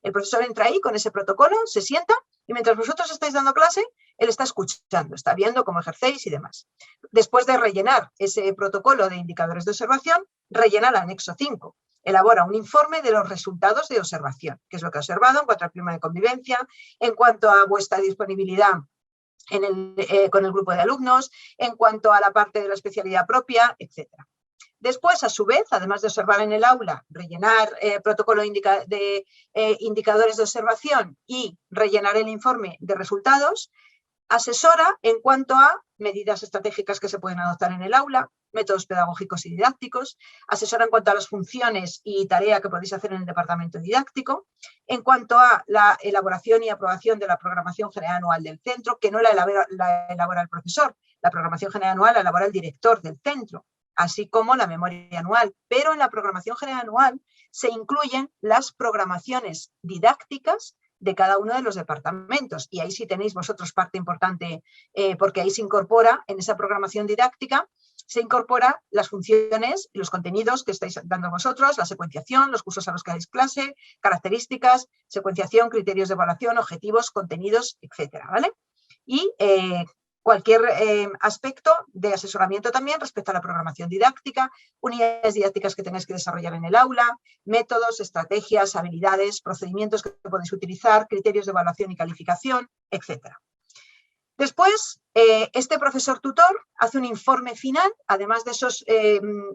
El profesor entra ahí con ese protocolo, se sienta y mientras vosotros estáis dando clase, él está escuchando, está viendo cómo ejercéis y demás. Después de rellenar ese protocolo de indicadores de observación, rellena el anexo 5. Elabora un informe de los resultados de observación, que es lo que ha observado en cuanto al clima de convivencia, en cuanto a vuestra disponibilidad con el grupo de alumnos, en cuanto a la parte de la especialidad propia, etc. Después, a su vez, además de observar en el aula, rellenar protocolo de indicadores de observación y rellenar el informe de resultados, asesora en cuanto a medidas estratégicas que se pueden adoptar en el aula, métodos pedagógicos y didácticos, asesora en cuanto a las funciones y tarea que podéis hacer en el departamento didáctico, en cuanto a la elaboración y aprobación de la programación general anual del centro, que no la elabora el profesor, la programación general anual la elabora el director del centro, así como la memoria anual, pero en la programación general anual se incluyen las programaciones didácticas de cada uno de los departamentos, y ahí sí tenéis vosotros parte importante, porque ahí se incorpora en esa programación didáctica, se incorpora las funciones y los contenidos que estáis dando vosotros, la secuenciación, los cursos a los que dais clase, características, secuenciación, criterios de evaluación, objetivos, contenidos, etcétera, ¿vale? Y cualquier aspecto de asesoramiento también respecto a la programación didáctica, unidades didácticas que tenéis que desarrollar en el aula, métodos, estrategias, habilidades, procedimientos que podéis utilizar, criterios de evaluación y calificación, etc. Después, este profesor tutor hace un informe final, además de esos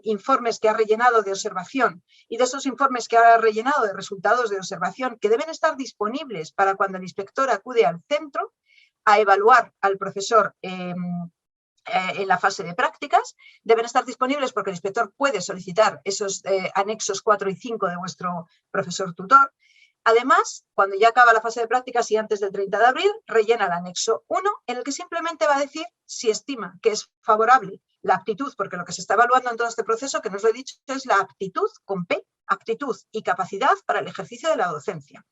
informes que ha rellenado de observación y de esos informes que ha rellenado de resultados de observación que deben estar disponibles para cuando el inspector acude al centro a evaluar al profesor en la fase de prácticas, deben estar disponibles porque el inspector puede solicitar esos anexos 4 y 5 de vuestro profesor tutor. Además, cuando ya acaba la fase de prácticas y antes del 30 de abril, rellena el anexo 1, en el que simplemente va a decir si estima que es favorable la aptitud, porque lo que se está evaluando en todo este proceso, que no os lo he dicho, es la aptitud con P, aptitud y capacidad para el ejercicio de la docencia.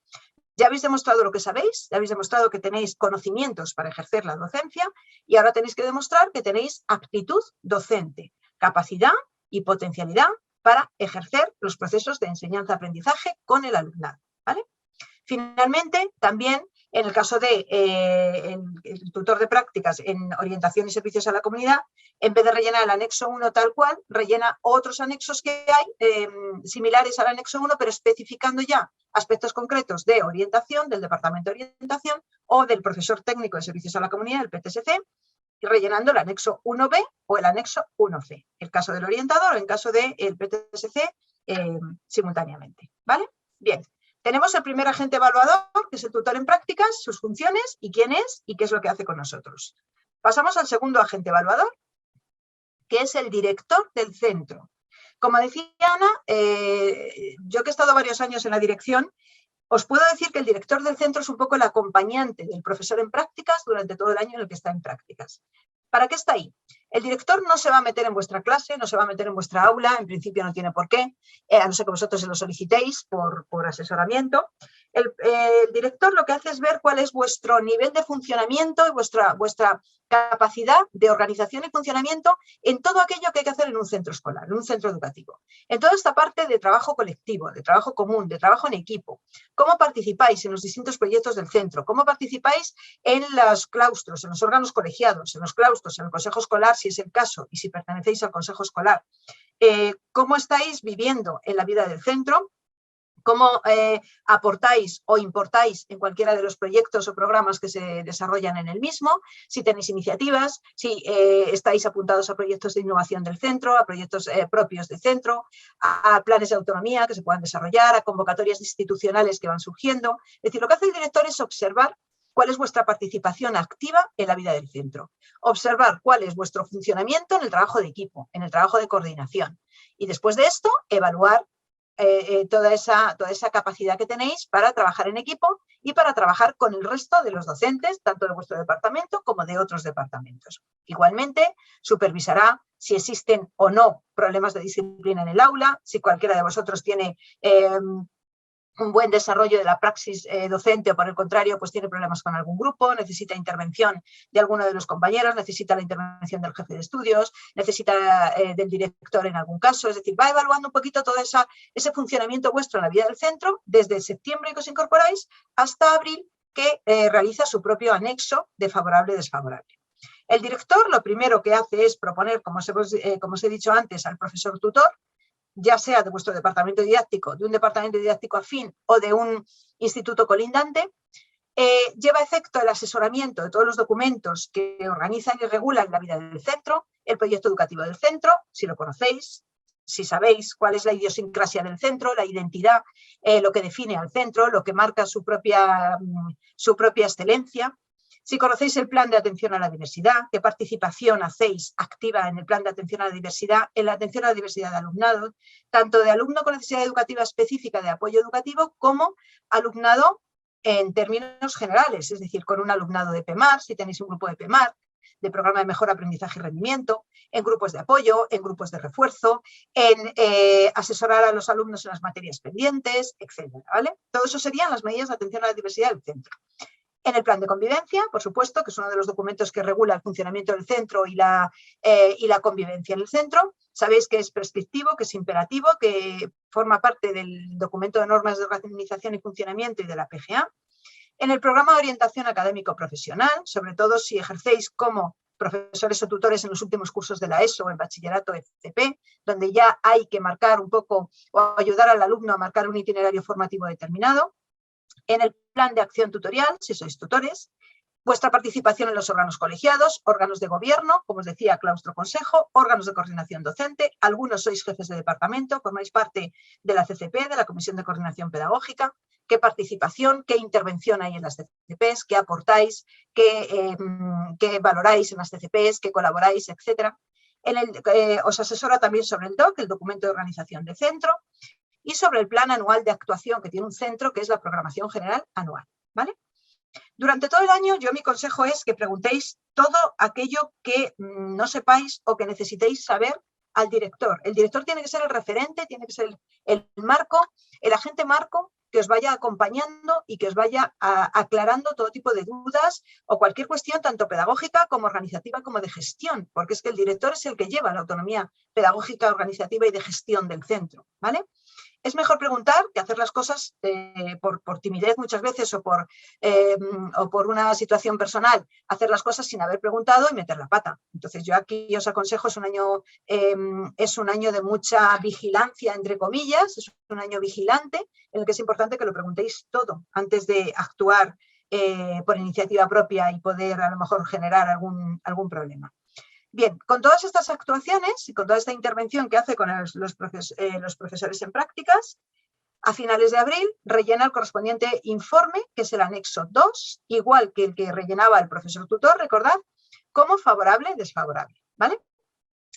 Ya habéis demostrado lo que sabéis, ya habéis demostrado que tenéis conocimientos para ejercer la docencia y ahora tenéis que demostrar que tenéis aptitud docente, capacidad y potencialidad para ejercer los procesos de enseñanza-aprendizaje con el alumnado, ¿vale? Finalmente, también en el caso de el tutor de prácticas en orientación y servicios a la comunidad, en vez de rellenar el anexo 1 tal cual, rellena otros anexos que hay similares al anexo 1, pero especificando ya aspectos concretos de orientación, del departamento de orientación o del profesor técnico de servicios a la comunidad, el PTSC, y rellenando el anexo 1B o el anexo 1C, el caso del orientador o en caso del PTSC simultáneamente, ¿vale? Bien. Tenemos el primer agente evaluador, que es el tutor en prácticas, sus funciones y quién es y qué es lo que hace con nosotros. Pasamos al segundo agente evaluador, que es el director del centro. Como decía Ana, yo que he estado varios años en la dirección, os puedo decir que el director del centro es un poco el acompañante del profesor en prácticas durante todo el año en el que está en prácticas. ¿Para qué está ahí? El director no se va a meter en vuestra clase, no se va a meter en vuestra aula, en principio no tiene por qué, a no ser que vosotros se lo solicitéis por asesoramiento. El director lo que hace es ver cuál es vuestro nivel de funcionamiento y vuestra capacidad de organización y funcionamiento en todo aquello que hay que hacer en un centro escolar, en un centro educativo. En toda esta parte de trabajo colectivo, de trabajo común, de trabajo en equipo. Cómo participáis en los distintos proyectos del centro, cómo participáis en los claustros, en los órganos colegiados, en los claustros, en el consejo escolar, si es el caso, y si pertenecéis al consejo escolar. Cómo estáis viviendo en la vida del centro, cómo aportáis o importáis en cualquiera de los proyectos o programas que se desarrollan en el mismo, si tenéis iniciativas, si estáis apuntados a proyectos de innovación del centro, a proyectos propios del centro, a planes de autonomía que se puedan desarrollar, a convocatorias institucionales que van surgiendo. Es decir, lo que hace el director es observar cuál es vuestra participación activa en la vida del centro, observar cuál es vuestro funcionamiento en el trabajo de equipo, en el trabajo de coordinación y después de esto evaluar toda esa capacidad que tenéis para trabajar en equipo y para trabajar con el resto de los docentes, tanto de vuestro departamento como de otros departamentos. Igualmente, supervisará si existen o no problemas de disciplina en el aula, si cualquiera de vosotros tiene un buen desarrollo de la praxis docente o por el contrario, pues tiene problemas con algún grupo, necesita intervención de alguno de los compañeros, necesita la intervención del jefe de estudios, necesita del director en algún caso, es decir, va evaluando un poquito todo ese funcionamiento vuestro en la vida del centro desde septiembre que os incorporáis hasta abril, que realiza su propio anexo de favorable-desfavorable. El director lo primero que hace es proponer, como os he dicho antes, al profesor tutor, ya sea de vuestro departamento didáctico, de un departamento didáctico afín o de un instituto colindante. Lleva a efecto el asesoramiento de todos los documentos que organizan y regulan la vida del centro, el proyecto educativo del centro, si lo conocéis, si sabéis cuál es la idiosincrasia del centro, la identidad, lo que define al centro, lo que marca su propia excelencia. Si conocéis el plan de atención a la diversidad, qué participación hacéis activa en el plan de atención a la diversidad, en la atención a la diversidad de alumnado, tanto de alumno con necesidad educativa específica de apoyo educativo como alumnado en términos generales, es decir, con un alumnado de PEMAR, si tenéis un grupo de PEMAR, de programa de mejora, aprendizaje y rendimiento, en grupos de apoyo, en grupos de refuerzo, en asesorar a los alumnos en las materias pendientes, etcétera, ¿vale? Todo eso serían las medidas de atención a la diversidad del centro. En el plan de convivencia, por supuesto, que es uno de los documentos que regula el funcionamiento del centro y la convivencia en el centro. Sabéis que es prescriptivo, que es imperativo, que forma parte del documento de normas de organización y funcionamiento y de la PGA. En el programa de orientación académico profesional, sobre todo si ejercéis como profesores o tutores en los últimos cursos de la ESO o en bachillerato FP, donde ya hay que marcar un poco o ayudar al alumno a marcar un itinerario formativo determinado. En el plan de acción tutorial, si sois tutores, vuestra participación en los órganos colegiados, órganos de gobierno, como os decía, claustro consejo, órganos de coordinación docente, algunos sois jefes de departamento, formáis parte de la CCP, de la Comisión de Coordinación Pedagógica, qué participación, qué intervención hay en las CCPs, qué aportáis, qué valoráis en las CCPs, qué colaboráis, etc. Os asesora también sobre el DOC, el documento de organización de centro, y sobre el plan anual de actuación que tiene un centro, que es la programación general anual, ¿vale? Durante todo el año, mi consejo es que preguntéis todo aquello que no sepáis o que necesitéis saber al director. El director tiene que ser el referente, tiene que ser el marco, el agente marco que os vaya acompañando y que os vaya aclarando todo tipo de dudas o cualquier cuestión, tanto pedagógica como organizativa como de gestión, porque es que el director es el que lleva la autonomía pedagógica, organizativa y de gestión del centro, ¿vale? Es mejor preguntar que hacer las cosas por timidez muchas veces o por una situación personal, hacer las cosas sin haber preguntado y meter la pata. Entonces yo aquí os aconsejo, es un año de mucha vigilancia, entre comillas, es un año vigilante en el que es importante que lo preguntéis todo antes de actuar por iniciativa propia y poder a lo mejor generar algún problema. Bien, con todas estas actuaciones y con toda esta intervención que hace con los profesores en prácticas, a finales de abril rellena el correspondiente informe, que es el anexo 2, igual que el que rellenaba el profesor tutor, recordad, como favorable, desfavorable, ¿vale?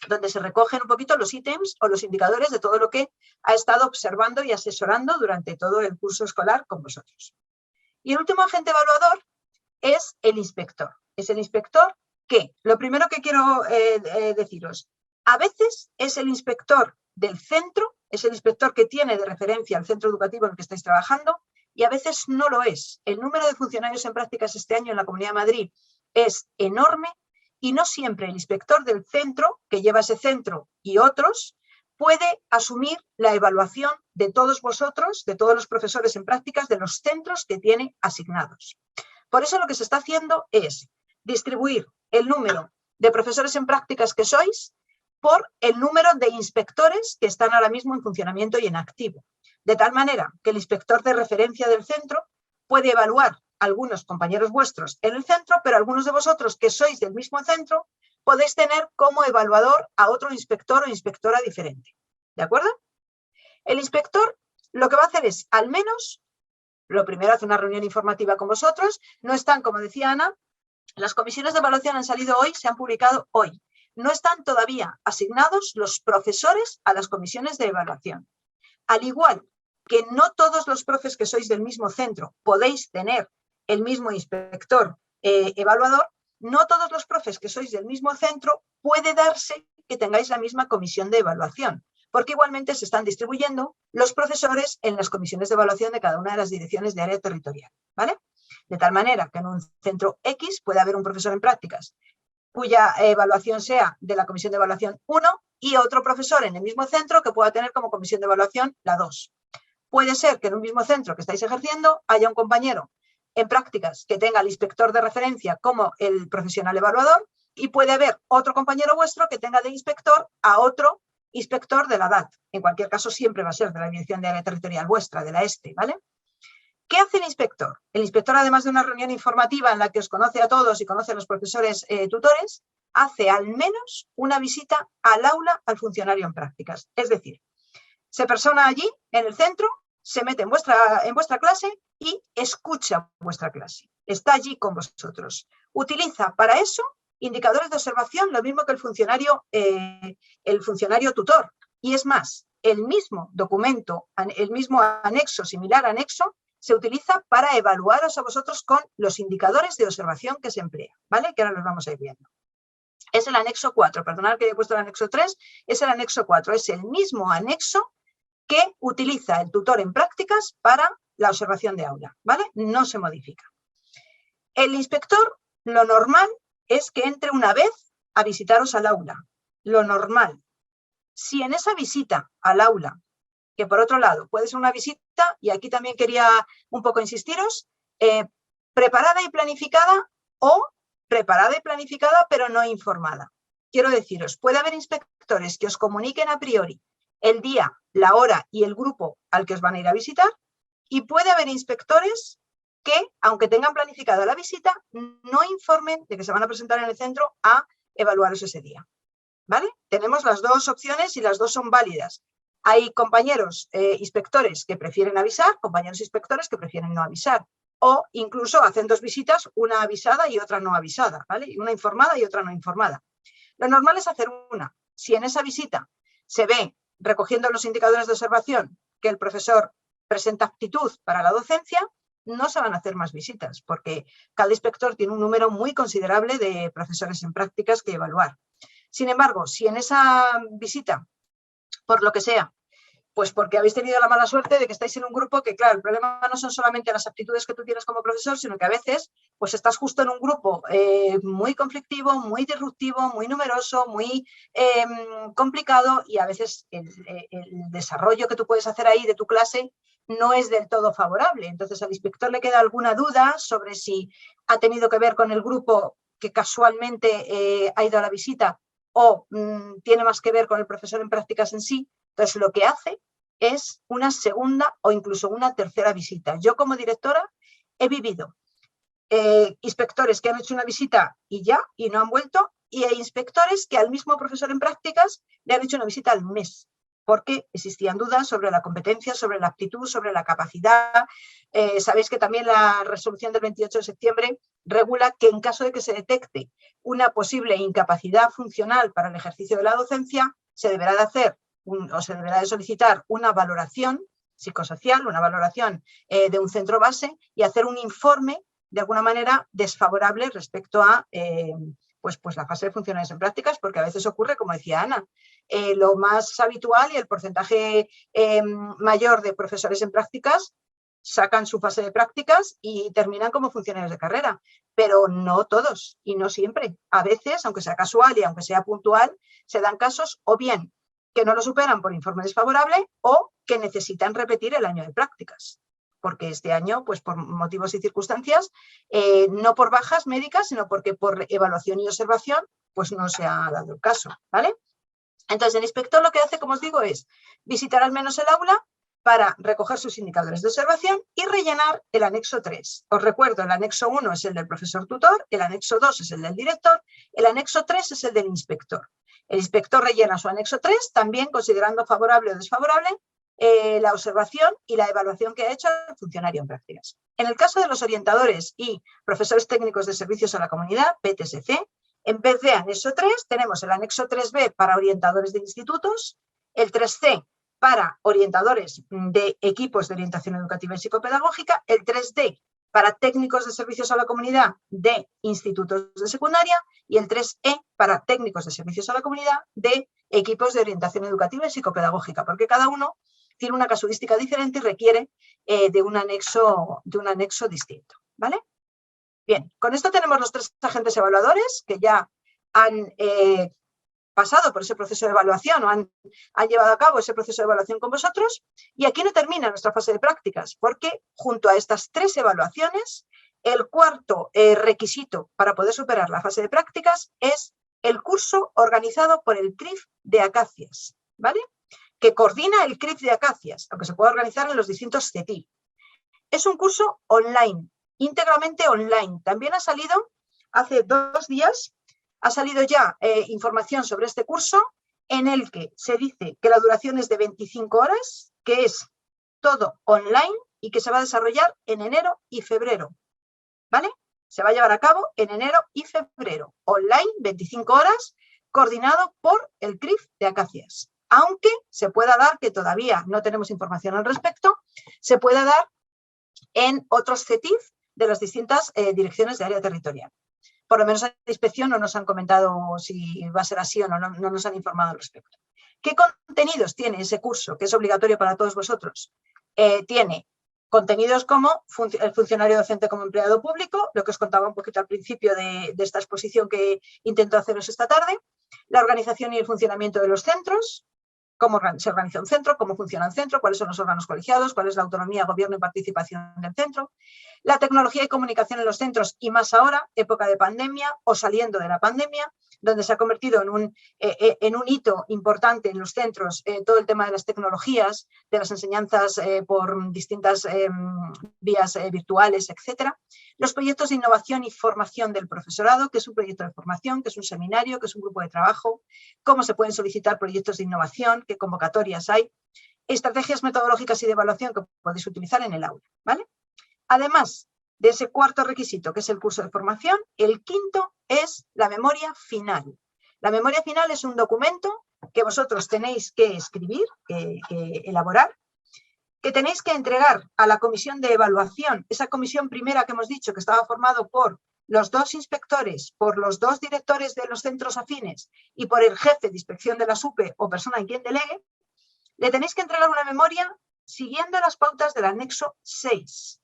Donde se recogen un poquito los ítems o los indicadores de todo lo que ha estado observando y asesorando durante todo el curso escolar con vosotros. Y el último agente evaluador es el inspector. Es el inspector que, lo primero que quiero deciros, a veces es el inspector del centro, es el inspector que tiene de referencia al centro educativo en el que estáis trabajando, y a veces no lo es. El número de funcionarios en prácticas este año en la Comunidad de Madrid es enorme y no siempre el inspector del centro, que lleva ese centro y otros, puede asumir la evaluación de todos vosotros, de todos los profesores en prácticas, de los centros que tiene asignados. Por eso lo que se está haciendo es distribuir el número de profesores en prácticas que sois por el número de inspectores que están ahora mismo en funcionamiento y en activo. De tal manera que el inspector de referencia del centro puede evaluar a algunos compañeros vuestros en el centro, pero algunos de vosotros que sois del mismo centro podéis tener como evaluador a otro inspector o inspectora diferente. ¿De acuerdo? El inspector lo que va a hacer es, al menos, lo primero, hace una reunión informativa con vosotros. No están, como decía Ana, las comisiones de evaluación han salido hoy, se han publicado hoy. No están todavía asignados los profesores a las comisiones de evaluación. Al igual que no todos los profes que sois del mismo centro podéis tener el mismo inspector evaluador, no todos los profes que sois del mismo centro puede darse que tengáis la misma comisión de evaluación, porque igualmente se están distribuyendo los profesores en las comisiones de evaluación de cada una de las direcciones de área territorial, ¿vale? De tal manera que en un centro X puede haber un profesor en prácticas cuya evaluación sea de la comisión de evaluación 1 y otro profesor en el mismo centro que pueda tener como comisión de evaluación la 2. Puede ser que en un mismo centro que estáis ejerciendo haya un compañero en prácticas que tenga el inspector de referencia como el profesional evaluador, y puede haber otro compañero vuestro que tenga de inspector a otro inspector de la DAT. En cualquier caso, siempre va a ser de la Dirección de Área Territorial vuestra, de la ESTE, ¿vale? ¿Qué hace el inspector? El inspector, además de una reunión informativa en la que os conoce a todos y conoce a los profesores tutores, hace al menos una visita al aula al funcionario en prácticas. Es decir, se persona allí, en el centro, se mete en vuestra clase y escucha vuestra clase. Está allí con vosotros. Utiliza para eso indicadores de observación, lo mismo que el funcionario tutor. Y es más, el mismo documento, el mismo anexo, similar anexo, se utiliza para evaluaros a vosotros con los indicadores de observación que se emplean, ¿vale? Que ahora los vamos a ir viendo. Es el anexo 4, perdonad que he puesto el anexo 3, es el anexo 4, es el mismo anexo que utiliza el tutor en prácticas para la observación de aula, ¿vale? No se modifica. El inspector, lo normal es que entre una vez a visitaros al aula, lo normal. Si en esa visita al aula, que por otro lado puede ser una visita, y aquí también quería un poco insistiros, preparada y planificada o preparada y planificada pero no informada. Quiero deciros, puede haber inspectores que os comuniquen a priori el día, la hora y el grupo al que os van a ir a visitar, y puede haber inspectores que, aunque tengan planificada la visita, no informen de que se van a presentar en el centro a evaluaros ese día, ¿vale? Tenemos las dos opciones y las dos son válidas. Hay compañeros inspectores que prefieren avisar, compañeros inspectores que prefieren no avisar, o incluso hacen dos visitas, una avisada y otra no avisada, ¿vale? Una informada y otra no informada. Lo normal es hacer una. Si en esa visita se ve, recogiendo los indicadores de observación, que el profesor presenta aptitud para la docencia, no se van a hacer más visitas, porque cada inspector tiene un número muy considerable de profesores en prácticas que evaluar. Sin embargo, si en esa visita, por lo que sea, pues porque habéis tenido la mala suerte de que estáis en un grupo que, claro, el problema no son solamente las aptitudes que tú tienes como profesor, sino que a veces pues estás justo en un grupo muy conflictivo, muy disruptivo, muy numeroso, muy complicado, y a veces el desarrollo que tú puedes hacer ahí de tu clase no es del todo favorable. Entonces al inspector le queda alguna duda sobre si ha tenido que ver con el grupo que casualmente ha ido a la visita o tiene más que ver con el profesor en prácticas en sí. Entonces lo que hace es una segunda o incluso una tercera visita. Yo como directora he vivido inspectores que han hecho una visita y ya, y no han vuelto, y hay inspectores que al mismo profesor en prácticas le han hecho una visita al mes, porque existían dudas sobre la competencia, sobre la aptitud, sobre la capacidad. Sabéis que también la resolución del 28 de septiembre regula que en caso de que se detecte una posible incapacidad funcional para el ejercicio de la docencia, se deberá de hacer se deberá de solicitar una valoración psicosocial, una valoración de un centro base, y hacer un informe de alguna manera desfavorable respecto a pues la fase de funcionarios en prácticas, porque a veces ocurre, como decía Ana, lo más habitual y el porcentaje mayor de profesores en prácticas sacan su fase de prácticas y terminan como funcionarios de carrera, pero no todos y no siempre. A veces, aunque sea casual y aunque sea puntual, se dan casos o bien que no lo superan por informe desfavorable o que necesitan repetir el año de prácticas, porque este año, pues por motivos y circunstancias, no por bajas médicas, sino porque por evaluación y observación, pues no se ha dado el caso, ¿vale? Entonces, el inspector lo que hace, como os digo, es visitar al menos el aula para recoger sus indicadores de observación y rellenar el anexo 3. Os recuerdo, el anexo 1 es el del profesor tutor, el anexo 2 es el del director, el anexo 3 es el del inspector. El inspector rellena su anexo 3, también considerando favorable o desfavorable la observación y la evaluación que ha hecho el funcionario en prácticas. En el caso de los orientadores y profesores técnicos de servicios a la comunidad, PTSC, en vez de anexo 3 tenemos el anexo 3B para orientadores de institutos, el 3C para orientadores de equipos de orientación educativa y psicopedagógica, el 3D para técnicos de servicios a la comunidad de institutos de secundaria y el 3E para técnicos de servicios a la comunidad de equipos de orientación educativa y psicopedagógica, porque cada uno tiene una casuística diferente y requiere de un anexo distinto, ¿vale? Bien, con esto tenemos los tres agentes evaluadores que ya han pasado por ese proceso de evaluación o han llevado a cabo ese proceso de evaluación con vosotros, y aquí no termina nuestra fase de prácticas, porque junto a estas tres evaluaciones El cuarto requisito para poder superar la fase de prácticas es el curso organizado por el CRIF de Acacias, ¿vale? Que coordina el CRIF de Acacias, aunque se puede organizar en los distintos CETIF. Es un curso online, íntegramente online. También ha salido, hace 2 días, ha salido ya información sobre este curso en el que se dice que la duración es de 25 horas, que es todo online y que se va a desarrollar en enero y febrero, ¿vale? Se va a llevar a cabo en enero y febrero, online, 25 horas, coordinado por el CRIF de Acacias. Aunque se pueda dar, que todavía no tenemos información al respecto, se pueda dar en otros CETIF de las distintas direcciones de área territorial. Por lo menos a la inspección no nos han comentado si va a ser así o no, no nos han informado al respecto. ¿Qué contenidos tiene ese curso, que es obligatorio para todos vosotros? Tiene contenidos como el funcionario docente como empleado público, lo que os contaba un poquito al principio de esta exposición que intento haceros esta tarde, la organización y el funcionamiento de los centros, cómo se organiza un centro, cómo funciona un centro, cuáles son los órganos colegiados, cuál es la autonomía, gobierno y participación del centro, la tecnología y comunicación en los centros y más ahora, época de pandemia o saliendo de la pandemia, donde se ha convertido en un hito importante en los centros todo el tema de las tecnologías, de las enseñanzas por distintas vías virtuales, etcétera. Los proyectos de innovación y formación del profesorado, que es un proyecto de formación, que es un seminario, que es un grupo de trabajo, cómo se pueden solicitar proyectos de innovación, qué convocatorias hay, estrategias metodológicas y de evaluación que podéis utilizar en el aula, ¿vale? Además de ese cuarto requisito, que es el curso de formación, el quinto es la memoria final. La memoria final es un documento que vosotros tenéis que escribir, que elaborar, que tenéis que entregar a la comisión de evaluación, esa comisión primera que hemos dicho que estaba formado por los 2 inspectores, por los 2 directores de los centros afines y por el jefe de inspección de la SUPE o persona en quien delegue, le tenéis que entregar una memoria siguiendo las pautas del anexo 6.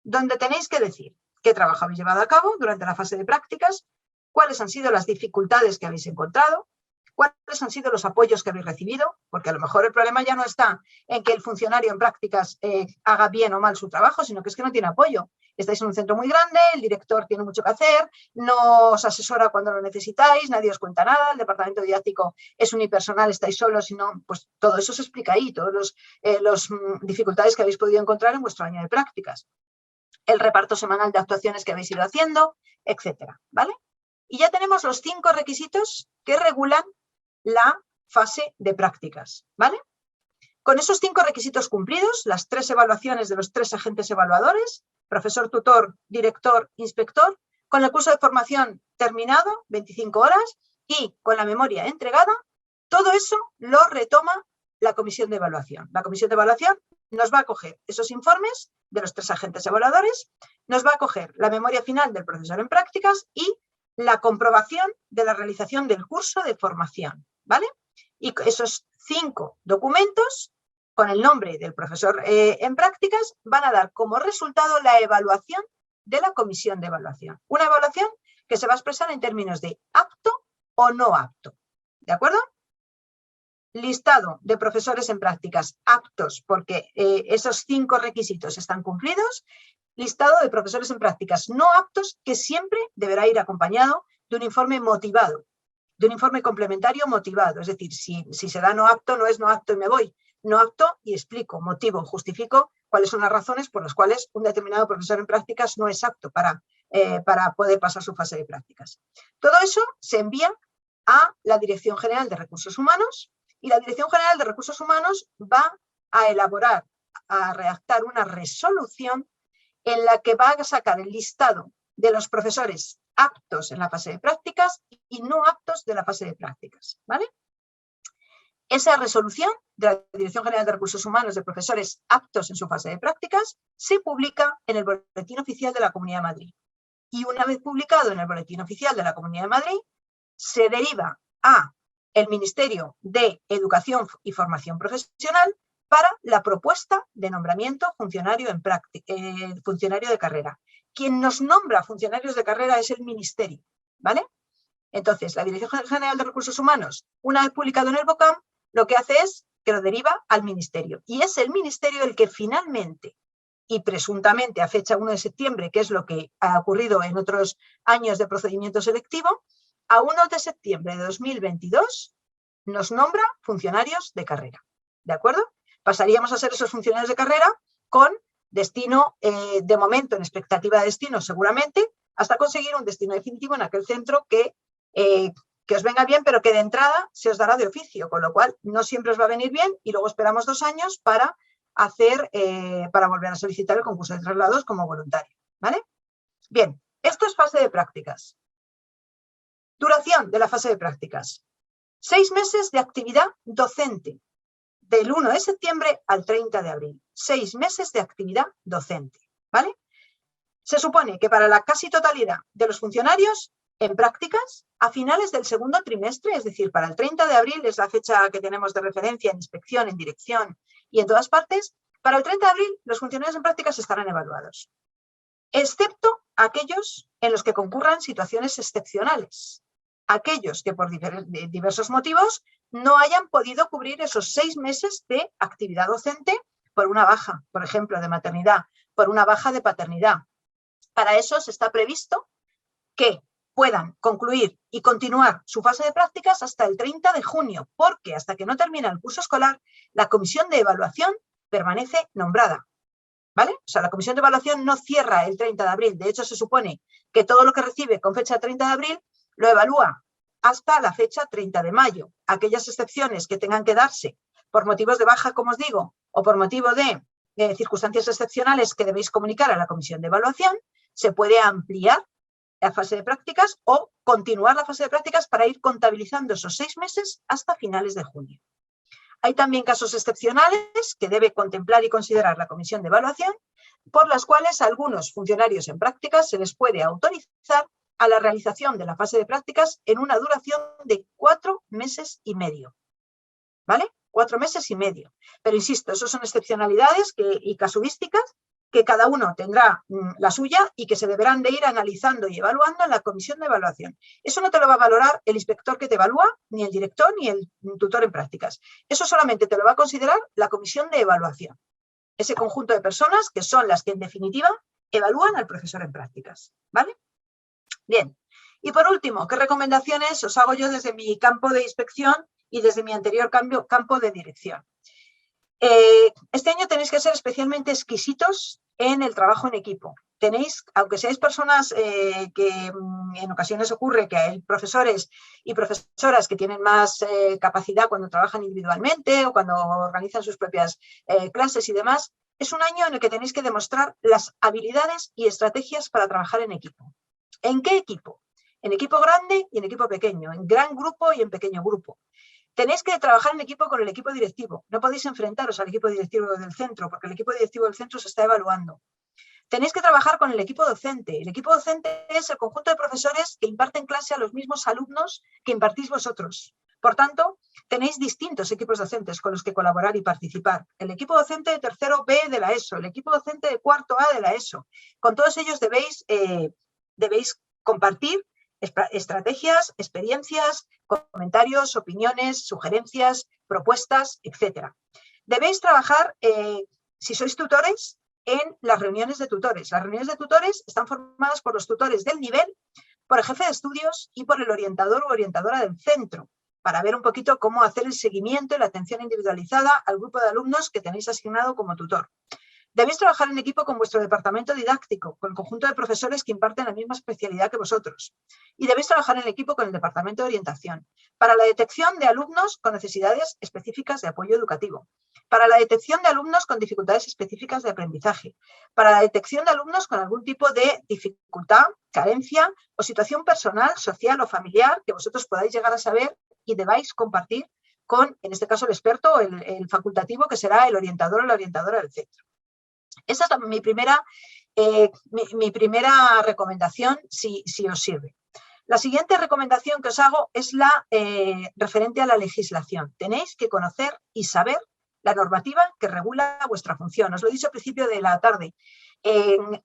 Donde tenéis que decir qué trabajo habéis llevado a cabo durante la fase de prácticas, cuáles han sido las dificultades que habéis encontrado, cuáles han sido los apoyos que habéis recibido, porque a lo mejor el problema ya no está en que el funcionario en prácticas haga bien o mal su trabajo, sino que es que no tiene apoyo. Estáis en un centro muy grande, el director tiene mucho que hacer, no os asesora cuando lo necesitáis, nadie os cuenta nada, el departamento didáctico es unipersonal, estáis solos, sino, pues todo eso se explica ahí, todas las dificultades que habéis podido encontrar en vuestro año de prácticas. El reparto semanal de actuaciones que habéis ido haciendo, etcétera, ¿vale? Y ya tenemos los 5 requisitos que regulan la fase de prácticas, ¿vale? Con esos 5 requisitos cumplidos, las 3 evaluaciones de los 3 agentes evaluadores, profesor, tutor, director, inspector, con el curso de formación terminado, 25 horas, y con la memoria entregada, todo eso lo retoma la comisión de evaluación. La comisión de evaluación nos va a coger esos informes de los 3 agentes evaluadores, nos va a coger la memoria final del profesor en prácticas y la comprobación de la realización del curso de formación, ¿vale? Y esos 5 documentos con el nombre del profesor en prácticas van a dar como resultado la evaluación de la comisión de evaluación. Una evaluación que se va a expresar en términos de apto o no apto, ¿de acuerdo? Listado de profesores en prácticas aptos porque esos 5 requisitos están cumplidos, listado de profesores en prácticas no aptos que siempre deberá ir acompañado de un informe motivado, de un informe complementario motivado, es decir, si se da no apto, no es no apto y me voy, no apto y explico, motivo, justifico cuáles son las razones por las cuales un determinado profesor en prácticas no es apto para poder pasar su fase de prácticas. Todo eso se envía a la Dirección General de Recursos Humanos y la Dirección General de Recursos Humanos va a elaborar, a redactar una resolución en la que va a sacar el listado de los profesores aptos en la fase de prácticas y no aptos de la fase de prácticas, ¿vale? Esa resolución de la Dirección General de Recursos Humanos de profesores aptos en su fase de prácticas se publica en el Boletín Oficial de la Comunidad de Madrid. Y una vez publicado en el Boletín Oficial de la Comunidad de Madrid, se deriva a el Ministerio de Educación y Formación Profesional para la propuesta de nombramiento funcionario en funcionario de carrera. Quien nos nombra funcionarios de carrera es el Ministerio, ¿vale? Entonces, la Dirección General de Recursos Humanos, una vez publicado en el BOCAM, lo que hace es que lo deriva al Ministerio. Y es el Ministerio el que finalmente y presuntamente a fecha 1 de septiembre, que es lo que ha ocurrido en otros años de procedimiento selectivo, a 1 de septiembre de 2022 nos nombra funcionarios de carrera. ¿De acuerdo? Pasaríamos a ser esos funcionarios de carrera con destino, de momento en expectativa de destino seguramente, hasta conseguir un destino definitivo en aquel centro que os venga bien, pero que de entrada se os dará de oficio, con lo cual no siempre os va a venir bien y luego esperamos 2 años para volver a solicitar el concurso de traslados como voluntario. ¿Vale? Bien, esto es fase de prácticas. Duración de la fase de prácticas. 6 meses de actividad docente, del 1 de septiembre al 30 de abril. 6 meses de actividad docente. ¿Vale? Se supone que para la casi totalidad de los funcionarios en prácticas, a finales del segundo trimestre, es decir, para el 30 de abril, es la fecha que tenemos de referencia en inspección, en dirección y en todas partes, para el 30 de abril los funcionarios en prácticas estarán evaluados, excepto aquellos en los que concurran situaciones excepcionales, aquellos que por diversos motivos no hayan podido cubrir esos 6 meses de actividad docente por una baja, por ejemplo, de maternidad, por una baja de paternidad. Para eso se está previsto que puedan concluir y continuar su fase de prácticas hasta el 30 de junio, porque hasta que no termina el curso escolar, la comisión de evaluación permanece nombrada. ¿Vale? O sea, la comisión de evaluación no cierra el 30 de abril. De hecho, se supone que todo lo que recibe con fecha 30 de abril lo evalúa hasta la fecha 30 de mayo. Aquellas excepciones que tengan que darse por motivos de baja, como os digo, o por motivo de circunstancias excepcionales que debéis comunicar a la comisión de evaluación, se puede ampliar la fase de prácticas o continuar la fase de prácticas para ir contabilizando esos 6 meses hasta finales de junio. Hay también casos excepcionales que debe contemplar y considerar la comisión de evaluación, por las cuales a algunos funcionarios en prácticas se les puede autorizar a la realización de la fase de prácticas en una duración de 4 meses y medio. ¿Vale? 4 meses y medio. Pero insisto, eso son excepcionalidades y casuísticas que cada uno tendrá la suya y que se deberán de ir analizando y evaluando en la comisión de evaluación. Eso no te lo va a valorar el inspector que te evalúa, ni el director, ni el tutor en prácticas. Eso solamente te lo va a considerar la comisión de evaluación. Ese conjunto de personas que son las que en definitiva evalúan al profesor en prácticas. ¿Vale? Bien. Y por último, ¿qué recomendaciones os hago yo desde mi campo de inspección y desde mi anterior campo de dirección? Este año tenéis que ser especialmente exquisitos en el trabajo en equipo. Tenéis, aunque seáis personas que en ocasiones ocurre que hay profesores y profesoras que tienen más capacidad cuando trabajan individualmente o cuando organizan sus propias clases y demás, es un año en el que tenéis que demostrar las habilidades y estrategias para trabajar en equipo. ¿En qué equipo? En equipo grande y en equipo pequeño, en gran grupo y en pequeño grupo. Tenéis que trabajar en equipo con el equipo directivo. No podéis enfrentaros al equipo directivo del centro, porque el equipo directivo del centro se está evaluando. Tenéis que trabajar con el equipo docente. El equipo docente es el conjunto de profesores que imparten clase a los mismos alumnos que impartís vosotros. Por tanto, tenéis distintos equipos docentes con los que colaborar y participar. El equipo docente de tercero B de la ESO, el equipo docente de cuarto A de la ESO. Con todos ellos debéis compartir estrategias, experiencias, comentarios, opiniones, sugerencias, propuestas, etc. Debéis trabajar, si sois tutores, en las reuniones de tutores. Las reuniones de tutores están formadas por los tutores del nivel, por el jefe de estudios y por el orientador o orientadora del centro, para ver un poquito cómo hacer el seguimiento y la atención individualizada al grupo de alumnos que tenéis asignado como tutor. Debéis trabajar en equipo con vuestro departamento didáctico, con el conjunto de profesores que imparten la misma especialidad que vosotros. Y debéis trabajar en equipo con el departamento de orientación, para la detección de alumnos con necesidades específicas de apoyo educativo, para la detección de alumnos con dificultades específicas de aprendizaje, para la detección de alumnos con algún tipo de dificultad, carencia o situación personal, social o familiar que vosotros podáis llegar a saber y debáis compartir con, en este caso, el experto o el facultativo, que será el orientador o la orientadora del centro. Esa es mi primera recomendación, si os sirve. La siguiente recomendación que os hago es la referente a la legislación. Tenéis que conocer y saber la normativa que regula vuestra función. Os lo he dicho al principio de la tarde.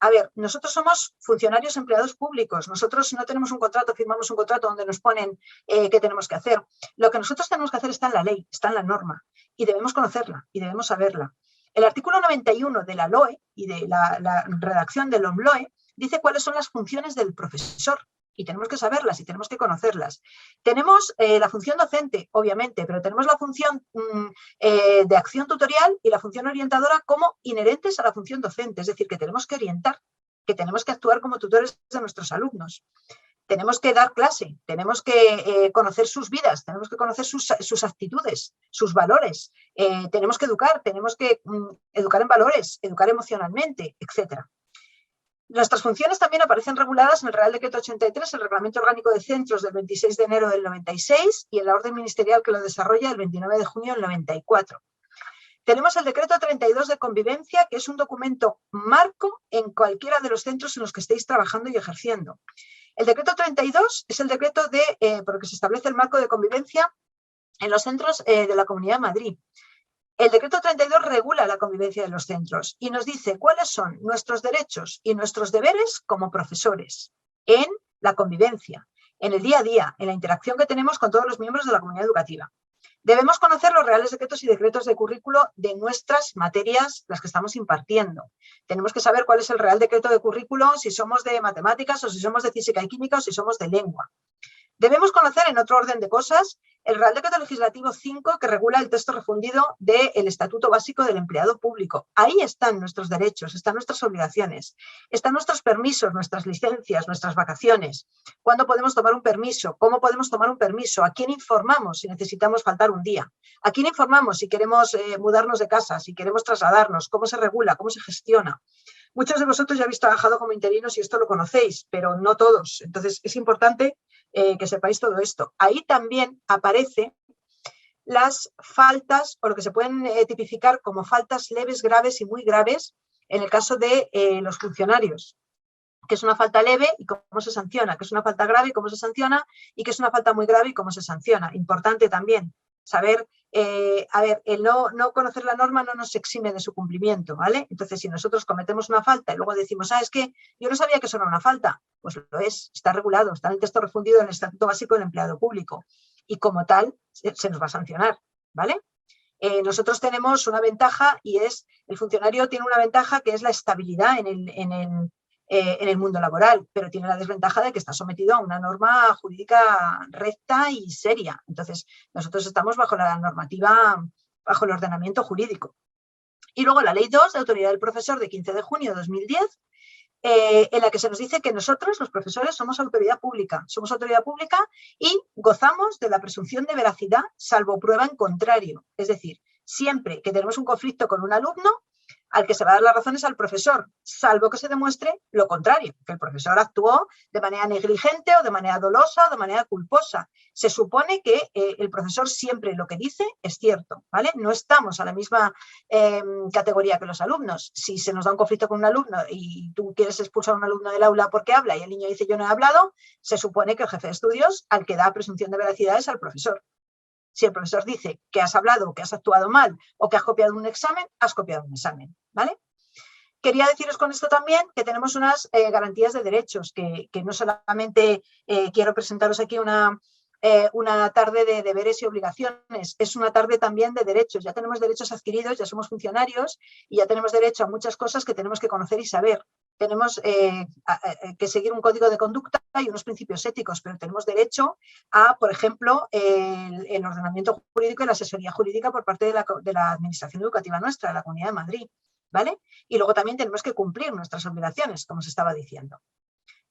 A ver, nosotros somos funcionarios empleados públicos. Nosotros no tenemos un contrato, firmamos un contrato donde nos ponen qué tenemos que hacer. Lo que nosotros tenemos que hacer está en la ley, está en la norma. Y debemos conocerla y debemos saberla. El artículo 91 de la LOE y de la redacción del OMLOE dice cuáles son las funciones del profesor. Y tenemos que saberlas y tenemos que conocerlas. Tenemos la función docente, obviamente, pero tenemos la función de acción tutorial y la función orientadora como inherentes a la función docente. Es decir, que tenemos que orientar, que tenemos que actuar como tutores de nuestros alumnos. Tenemos que dar clase, tenemos que conocer sus vidas, tenemos que conocer sus actitudes, sus valores. Tenemos que educar educar en valores, educar emocionalmente, etcétera. Nuestras funciones también aparecen reguladas en el Real Decreto 83, el Reglamento Orgánico de Centros del 26 de enero del 96 y en la orden ministerial que lo desarrolla el 29 de junio del 94. Tenemos el Decreto 32 de Convivencia, que es un documento marco en cualquiera de los centros en los que estéis trabajando y ejerciendo. El Decreto 32 es el decreto por el que se establece el marco de convivencia en los centros de la Comunidad de Madrid. El decreto 32 regula la convivencia de los centros y nos dice cuáles son nuestros derechos y nuestros deberes como profesores en la convivencia, en el día a día, en la interacción que tenemos con todos los miembros de la comunidad educativa. Debemos conocer los reales decretos y decretos de currículo de nuestras materias, las que estamos impartiendo. Tenemos que saber cuál es el real decreto de currículo, si somos de matemáticas o si somos de física y química o si somos de lengua. Debemos conocer, en otro orden de cosas, el Real Decreto Legislativo 5 que regula el texto refundido del Estatuto Básico del Empleado Público. Ahí están nuestros derechos, están nuestras obligaciones, están nuestros permisos, nuestras licencias, nuestras vacaciones. ¿Cuándo podemos tomar un permiso? ¿Cómo podemos tomar un permiso? ¿A quién informamos si necesitamos faltar un día? ¿A quién informamos si queremos mudarnos de casa, si queremos trasladarnos? ¿Cómo se regula? ¿Cómo se gestiona? Muchos de vosotros ya habéis trabajado como interinos y esto lo conocéis, pero no todos. Entonces, es importante que sepáis todo esto. Ahí también aparecen las faltas, o lo que se pueden tipificar como faltas leves, graves y muy graves en el caso de los funcionarios. Que es una falta leve y cómo se sanciona, que es una falta grave y cómo se sanciona, y que es una falta muy grave y cómo se sanciona. Importante también saber, el no conocer la norma no nos exime de su cumplimiento, ¿vale? Entonces, si nosotros cometemos una falta y luego decimos, es que yo no sabía que eso era una falta, pues lo es, está regulado, está en el texto refundido en el Estatuto Básico del Empleado Público y como tal se nos va a sancionar, ¿vale? Nosotros tenemos una ventaja y es, el funcionario tiene una ventaja que es la estabilidad en el mundo laboral, pero tiene la desventaja de que está sometido a una norma jurídica recta y seria. Entonces, nosotros estamos bajo la normativa, bajo el ordenamiento jurídico. Y luego la Ley 2 de Autoridad del Profesor de 15 de junio de 2010, en la que se nos dice que nosotros, los profesores, somos autoridad pública y gozamos de la presunción de veracidad salvo prueba en contrario. Es decir, siempre que tenemos un conflicto con un alumno, al que se va a dar las razones al profesor, salvo que se demuestre lo contrario, que el profesor actuó de manera negligente o de manera dolosa o de manera culposa. Se supone que el profesor siempre lo que dice es cierto, ¿vale? No estamos a la misma categoría que los alumnos. Si se nos da un conflicto con un alumno y tú quieres expulsar a un alumno del aula porque habla y el niño dice yo no he hablado, se supone que el jefe de estudios al que da presunción de veracidad es al profesor. Si el profesor dice que has hablado, que has actuado mal o que has copiado un examen, has copiado un examen, ¿vale? Quería deciros con esto también que tenemos unas garantías de derechos, que no solamente quiero presentaros aquí una tarde de deberes y obligaciones, es una tarde también de derechos. Ya tenemos derechos adquiridos, ya somos funcionarios y ya tenemos derecho a muchas cosas que tenemos que conocer y saber. Tenemos que seguir un código de conducta y unos principios éticos, pero tenemos derecho a, por ejemplo, el ordenamiento jurídico y la asesoría jurídica por parte de la Administración Educativa nuestra, de la Comunidad de Madrid, ¿vale? Y luego también tenemos que cumplir nuestras obligaciones, como se estaba diciendo.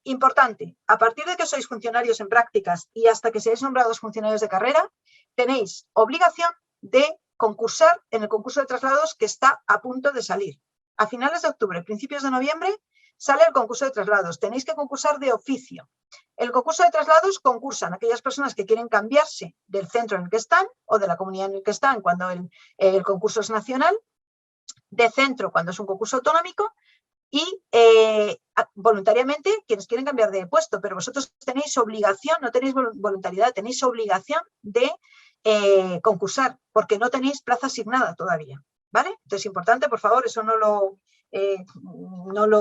Importante, a partir de que sois funcionarios en prácticas y hasta que seáis nombrados funcionarios de carrera, tenéis obligación de concursar en el concurso de traslados que está a punto de salir. A finales de octubre, principios de noviembre, sale el concurso de traslados. Tenéis que concursar de oficio. El concurso de traslados concursan aquellas personas que quieren cambiarse del centro en el que están o de la comunidad en el que están cuando el concurso es nacional, de centro cuando es un concurso autonómico y voluntariamente quienes quieren cambiar de puesto, pero vosotros tenéis obligación, no tenéis voluntariedad, tenéis obligación de concursar porque no tenéis plaza asignada todavía, ¿vale? Entonces, importante, por favor, eso no lo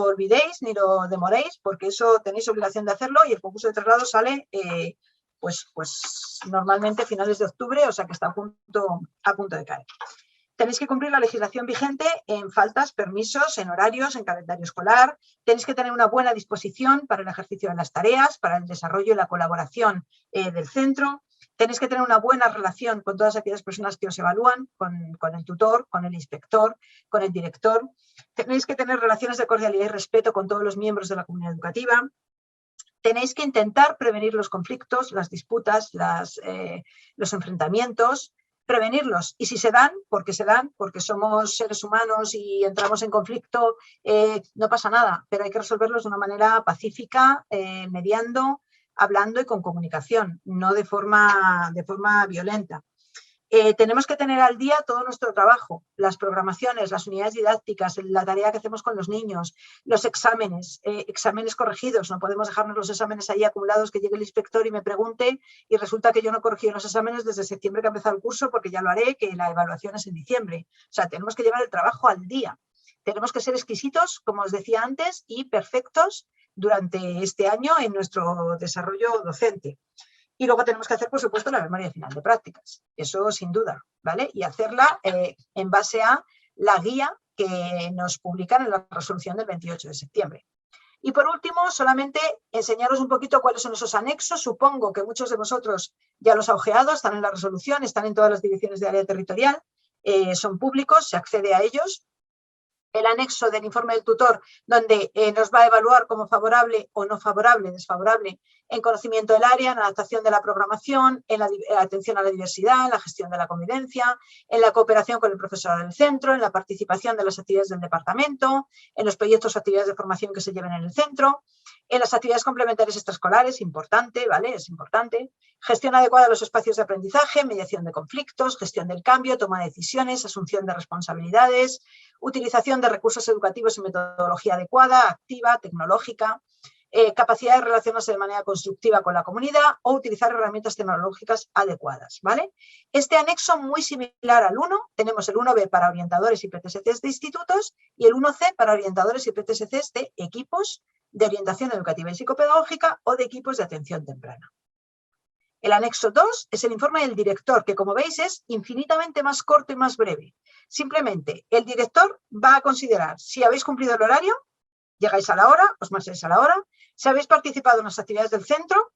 olvidéis ni lo demoréis porque eso tenéis obligación de hacerlo y el concurso de traslado sale pues normalmente a finales de octubre, o sea que está a punto de caer. Tenéis que cumplir la legislación vigente en faltas, permisos, en horarios, en calendario escolar. Tenéis que tener una buena disposición para el ejercicio de las tareas, para el desarrollo y la colaboración del centro. Tenéis que tener una buena relación con todas aquellas personas que os evalúan, con el tutor, con el inspector, con el director. Tenéis que tener relaciones de cordialidad y respeto con todos los miembros de la comunidad educativa. Tenéis que intentar prevenir los conflictos, las disputas, los enfrentamientos, prevenirlos. Y si se dan, porque somos seres humanos y entramos en conflicto, no pasa nada, pero hay que resolverlos de una manera pacífica, mediando, hablando y con comunicación, no de forma violenta. Tenemos que tener al día todo nuestro trabajo, las programaciones, las unidades didácticas, la tarea que hacemos con los niños, los exámenes, exámenes corregidos. No podemos dejarnos los exámenes ahí acumulados, que llegue el inspector y me pregunte y resulta que yo no he corregido los exámenes desde septiembre que ha empezado el curso, porque ya lo haré, que la evaluación es en diciembre. O sea, tenemos que llevar el trabajo al día. Tenemos que ser exquisitos, como os decía antes, y perfectos durante este año en nuestro desarrollo docente. Y luego tenemos que hacer, por supuesto, la memoria final de prácticas. Eso sin duda, ¿vale? Y hacerla en base a la guía que nos publican en la resolución del 28 de septiembre. Y por último, solamente enseñaros un poquito cuáles son esos anexos. Supongo que muchos de vosotros ya los ha ojeado, están en la resolución, están en todas las direcciones de área territorial, son públicos, se accede a ellos. El anexo del informe del tutor, donde nos va a evaluar como favorable o no favorable, desfavorable, en conocimiento del área, en la adaptación de la programación, en la atención a la diversidad, en la gestión de la convivencia, en la cooperación con el profesorado del centro, en la participación de las actividades del departamento, en los proyectos o actividades de formación que se lleven en el centro, en las actividades complementarias extraescolares, importante, ¿vale? Es importante. Gestión adecuada de los espacios de aprendizaje, mediación de conflictos, gestión del cambio, toma de decisiones, asunción de responsabilidades, utilización de recursos educativos y metodología adecuada, activa, tecnológica, capacidad de relacionarse de manera constructiva con la comunidad o utilizar herramientas tecnológicas adecuadas, ¿vale? Este anexo, muy similar al 1, tenemos el 1B para orientadores y PTSCs de institutos y el 1C para orientadores y PTSCs de equipos de orientación educativa y psicopedagógica o de equipos de atención temprana. El anexo 2 es el informe del director, que como veis es infinitamente más corto y más breve. Simplemente el director va a considerar si habéis cumplido el horario, llegáis a la hora, os marcháis a la hora, si habéis participado en las actividades del centro,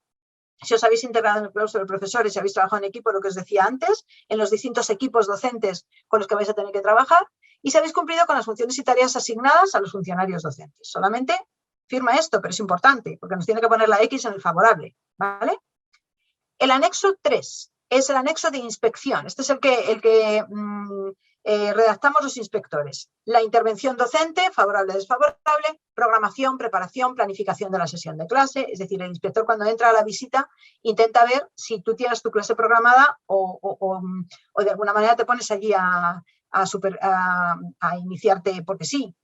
si os habéis integrado en el claustro de profesores, si habéis trabajado en equipo, lo que os decía antes, en los distintos equipos docentes con los que vais a tener que trabajar, y si habéis cumplido con las funciones y tareas asignadas a los funcionarios docentes. Solamente firma esto, pero es importante, porque nos tiene que poner la X en el favorable, ¿vale? El anexo 3 es el anexo de inspección. Este es el que redactamos los inspectores. La intervención docente, favorable o desfavorable, programación, preparación, planificación de la sesión de clase. Es decir, el inspector cuando entra a la visita intenta ver si tú tienes tu clase programada o de alguna manera te pones allí a iniciarte porque sí.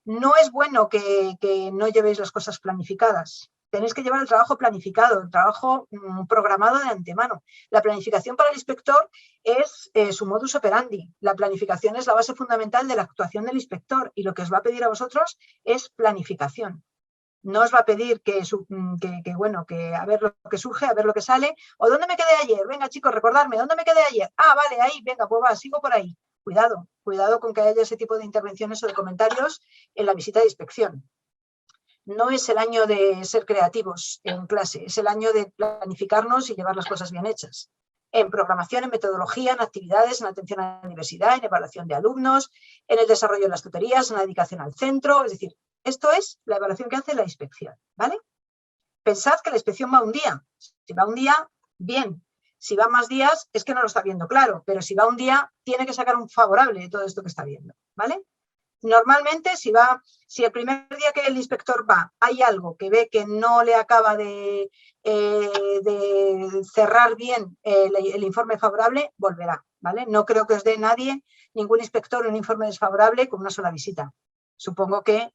No es bueno que no llevéis las cosas planificadas. Tenéis que llevar el trabajo planificado, el trabajo programado de antemano. La planificación para el inspector es su modus operandi. La planificación es la base fundamental de la actuación del inspector y lo que os va a pedir a vosotros es planificación. No os va a pedir que a ver lo que surge, a ver lo que sale. ¿O dónde me quedé ayer? Venga, chicos, recordarme, ¿dónde me quedé ayer? Ah, vale, ahí, venga, pues va, sigo por ahí. Cuidado, cuidado con que haya ese tipo de intervenciones o de comentarios en la visita de inspección. No es el año de ser creativos en clase, es el año de planificarnos y llevar las cosas bien hechas. En programación, en metodología, en actividades, en atención a la diversidad, en evaluación de alumnos, en el desarrollo de las tutorías, en la dedicación al centro. Es decir, esto es la evaluación que hace la inspección, ¿vale? Pensad que la inspección va un día. Si va un día, bien. Si va más días, es que no lo está viendo claro. Pero si va un día, tiene que sacar un favorable de todo esto que está viendo, ¿vale? Normalmente, si el primer día que el inspector va, hay algo que ve que no le acaba de cerrar bien el informe favorable, volverá, ¿vale? No creo que os dé nadie, ningún inspector, un informe desfavorable con una sola visita. Supongo que,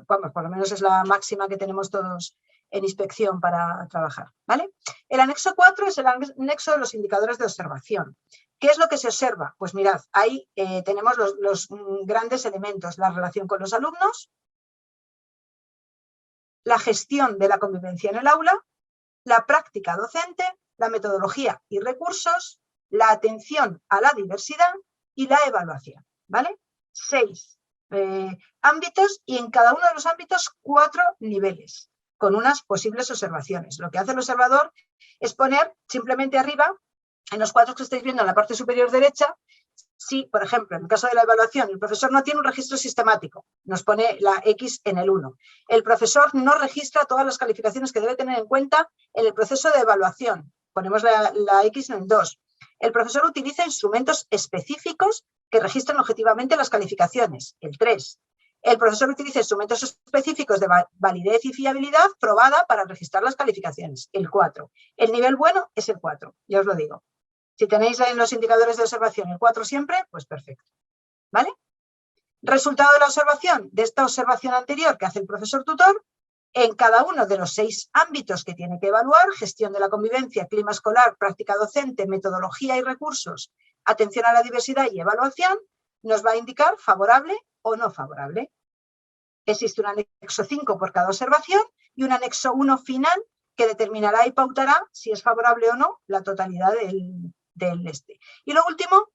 por lo menos es la máxima que tenemos todos en inspección para trabajar, ¿vale? El anexo 4 es el anexo de los indicadores de observación. ¿Qué es lo que se observa? Pues mirad, ahí tenemos los grandes elementos, la relación con los alumnos, la gestión de la convivencia en el aula, la práctica docente, la metodología y recursos, la atención a la diversidad y la evaluación, ¿vale? 6 ámbitos y en cada uno de los ámbitos 4 niveles, con unas posibles observaciones. Lo que hace el observador es poner simplemente arriba, en los cuadros que estáis viendo en la parte superior derecha, si, por ejemplo, en el caso de la evaluación, el profesor no tiene un registro sistemático, nos pone la X en el 1. El profesor no registra todas las calificaciones que debe tener en cuenta en el proceso de evaluación, ponemos la X en el 2. El profesor utiliza instrumentos específicos que registran objetivamente las calificaciones, el 3. El profesor utiliza instrumentos específicos de validez y fiabilidad probada para registrar las calificaciones, el 4. El nivel bueno es el 4, ya os lo digo. Si tenéis en los indicadores de observación el 4 siempre, pues perfecto, ¿vale? Resultado de la observación, de esta observación anterior que hace el profesor tutor, en cada uno de los 6 ámbitos que tiene que evaluar, gestión de la convivencia, clima escolar, práctica docente, metodología y recursos, atención a la diversidad y evaluación, nos va a indicar favorable o no favorable. Existe un anexo 5 por cada observación y un anexo 1 final que determinará y pautará si es favorable o no la totalidad del este. Y lo último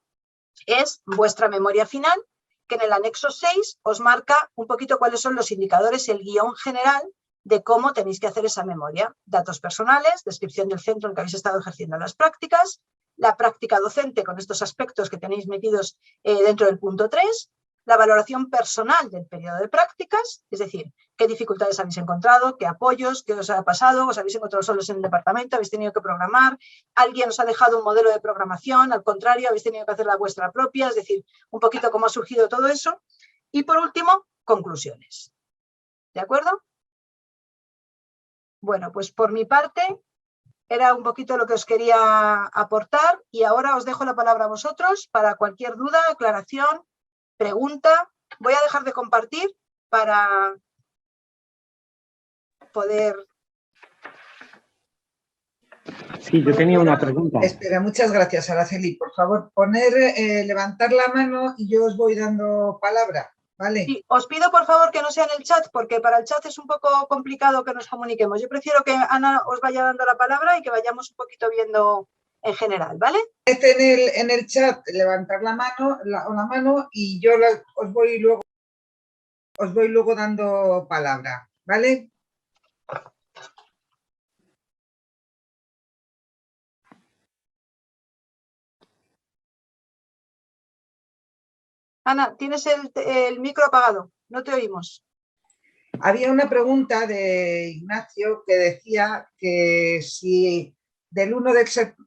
es vuestra memoria final, que en el anexo 6 os marca un poquito cuáles son los indicadores, el guión general de cómo tenéis que hacer esa memoria. Datos personales, descripción del centro en el que habéis estado ejerciendo las prácticas, la práctica docente con estos aspectos que tenéis metidos dentro del punto 3, la valoración personal del periodo de prácticas, es decir, qué dificultades habéis encontrado, qué apoyos, qué os ha pasado, os habéis encontrado solos en el departamento, habéis tenido que programar, alguien os ha dejado un modelo de programación, al contrario, habéis tenido que hacer la vuestra propia, es decir, un poquito cómo ha surgido todo eso. Y por último, conclusiones. ¿De acuerdo? Bueno, pues por mi parte era un poquito lo que os quería aportar y ahora os dejo la palabra a vosotros para cualquier duda, aclaración, pregunta. Voy a dejar de compartir para poder... Sí, yo tenía una pregunta. Espera, muchas gracias, Araceli. Por favor, levantar la mano y yo os voy dando palabra, ¿vale? Sí, os pido por favor que no sea en el chat, porque para el chat es un poco complicado que nos comuniquemos. Yo prefiero que Ana os vaya dando la palabra y que vayamos un poquito viendo en general, ¿vale? En el chat levantar la mano y yo os voy luego dando palabra, ¿vale? Ana, tienes el micro apagado, no te oímos. Había una pregunta de Ignacio que decía que si del 1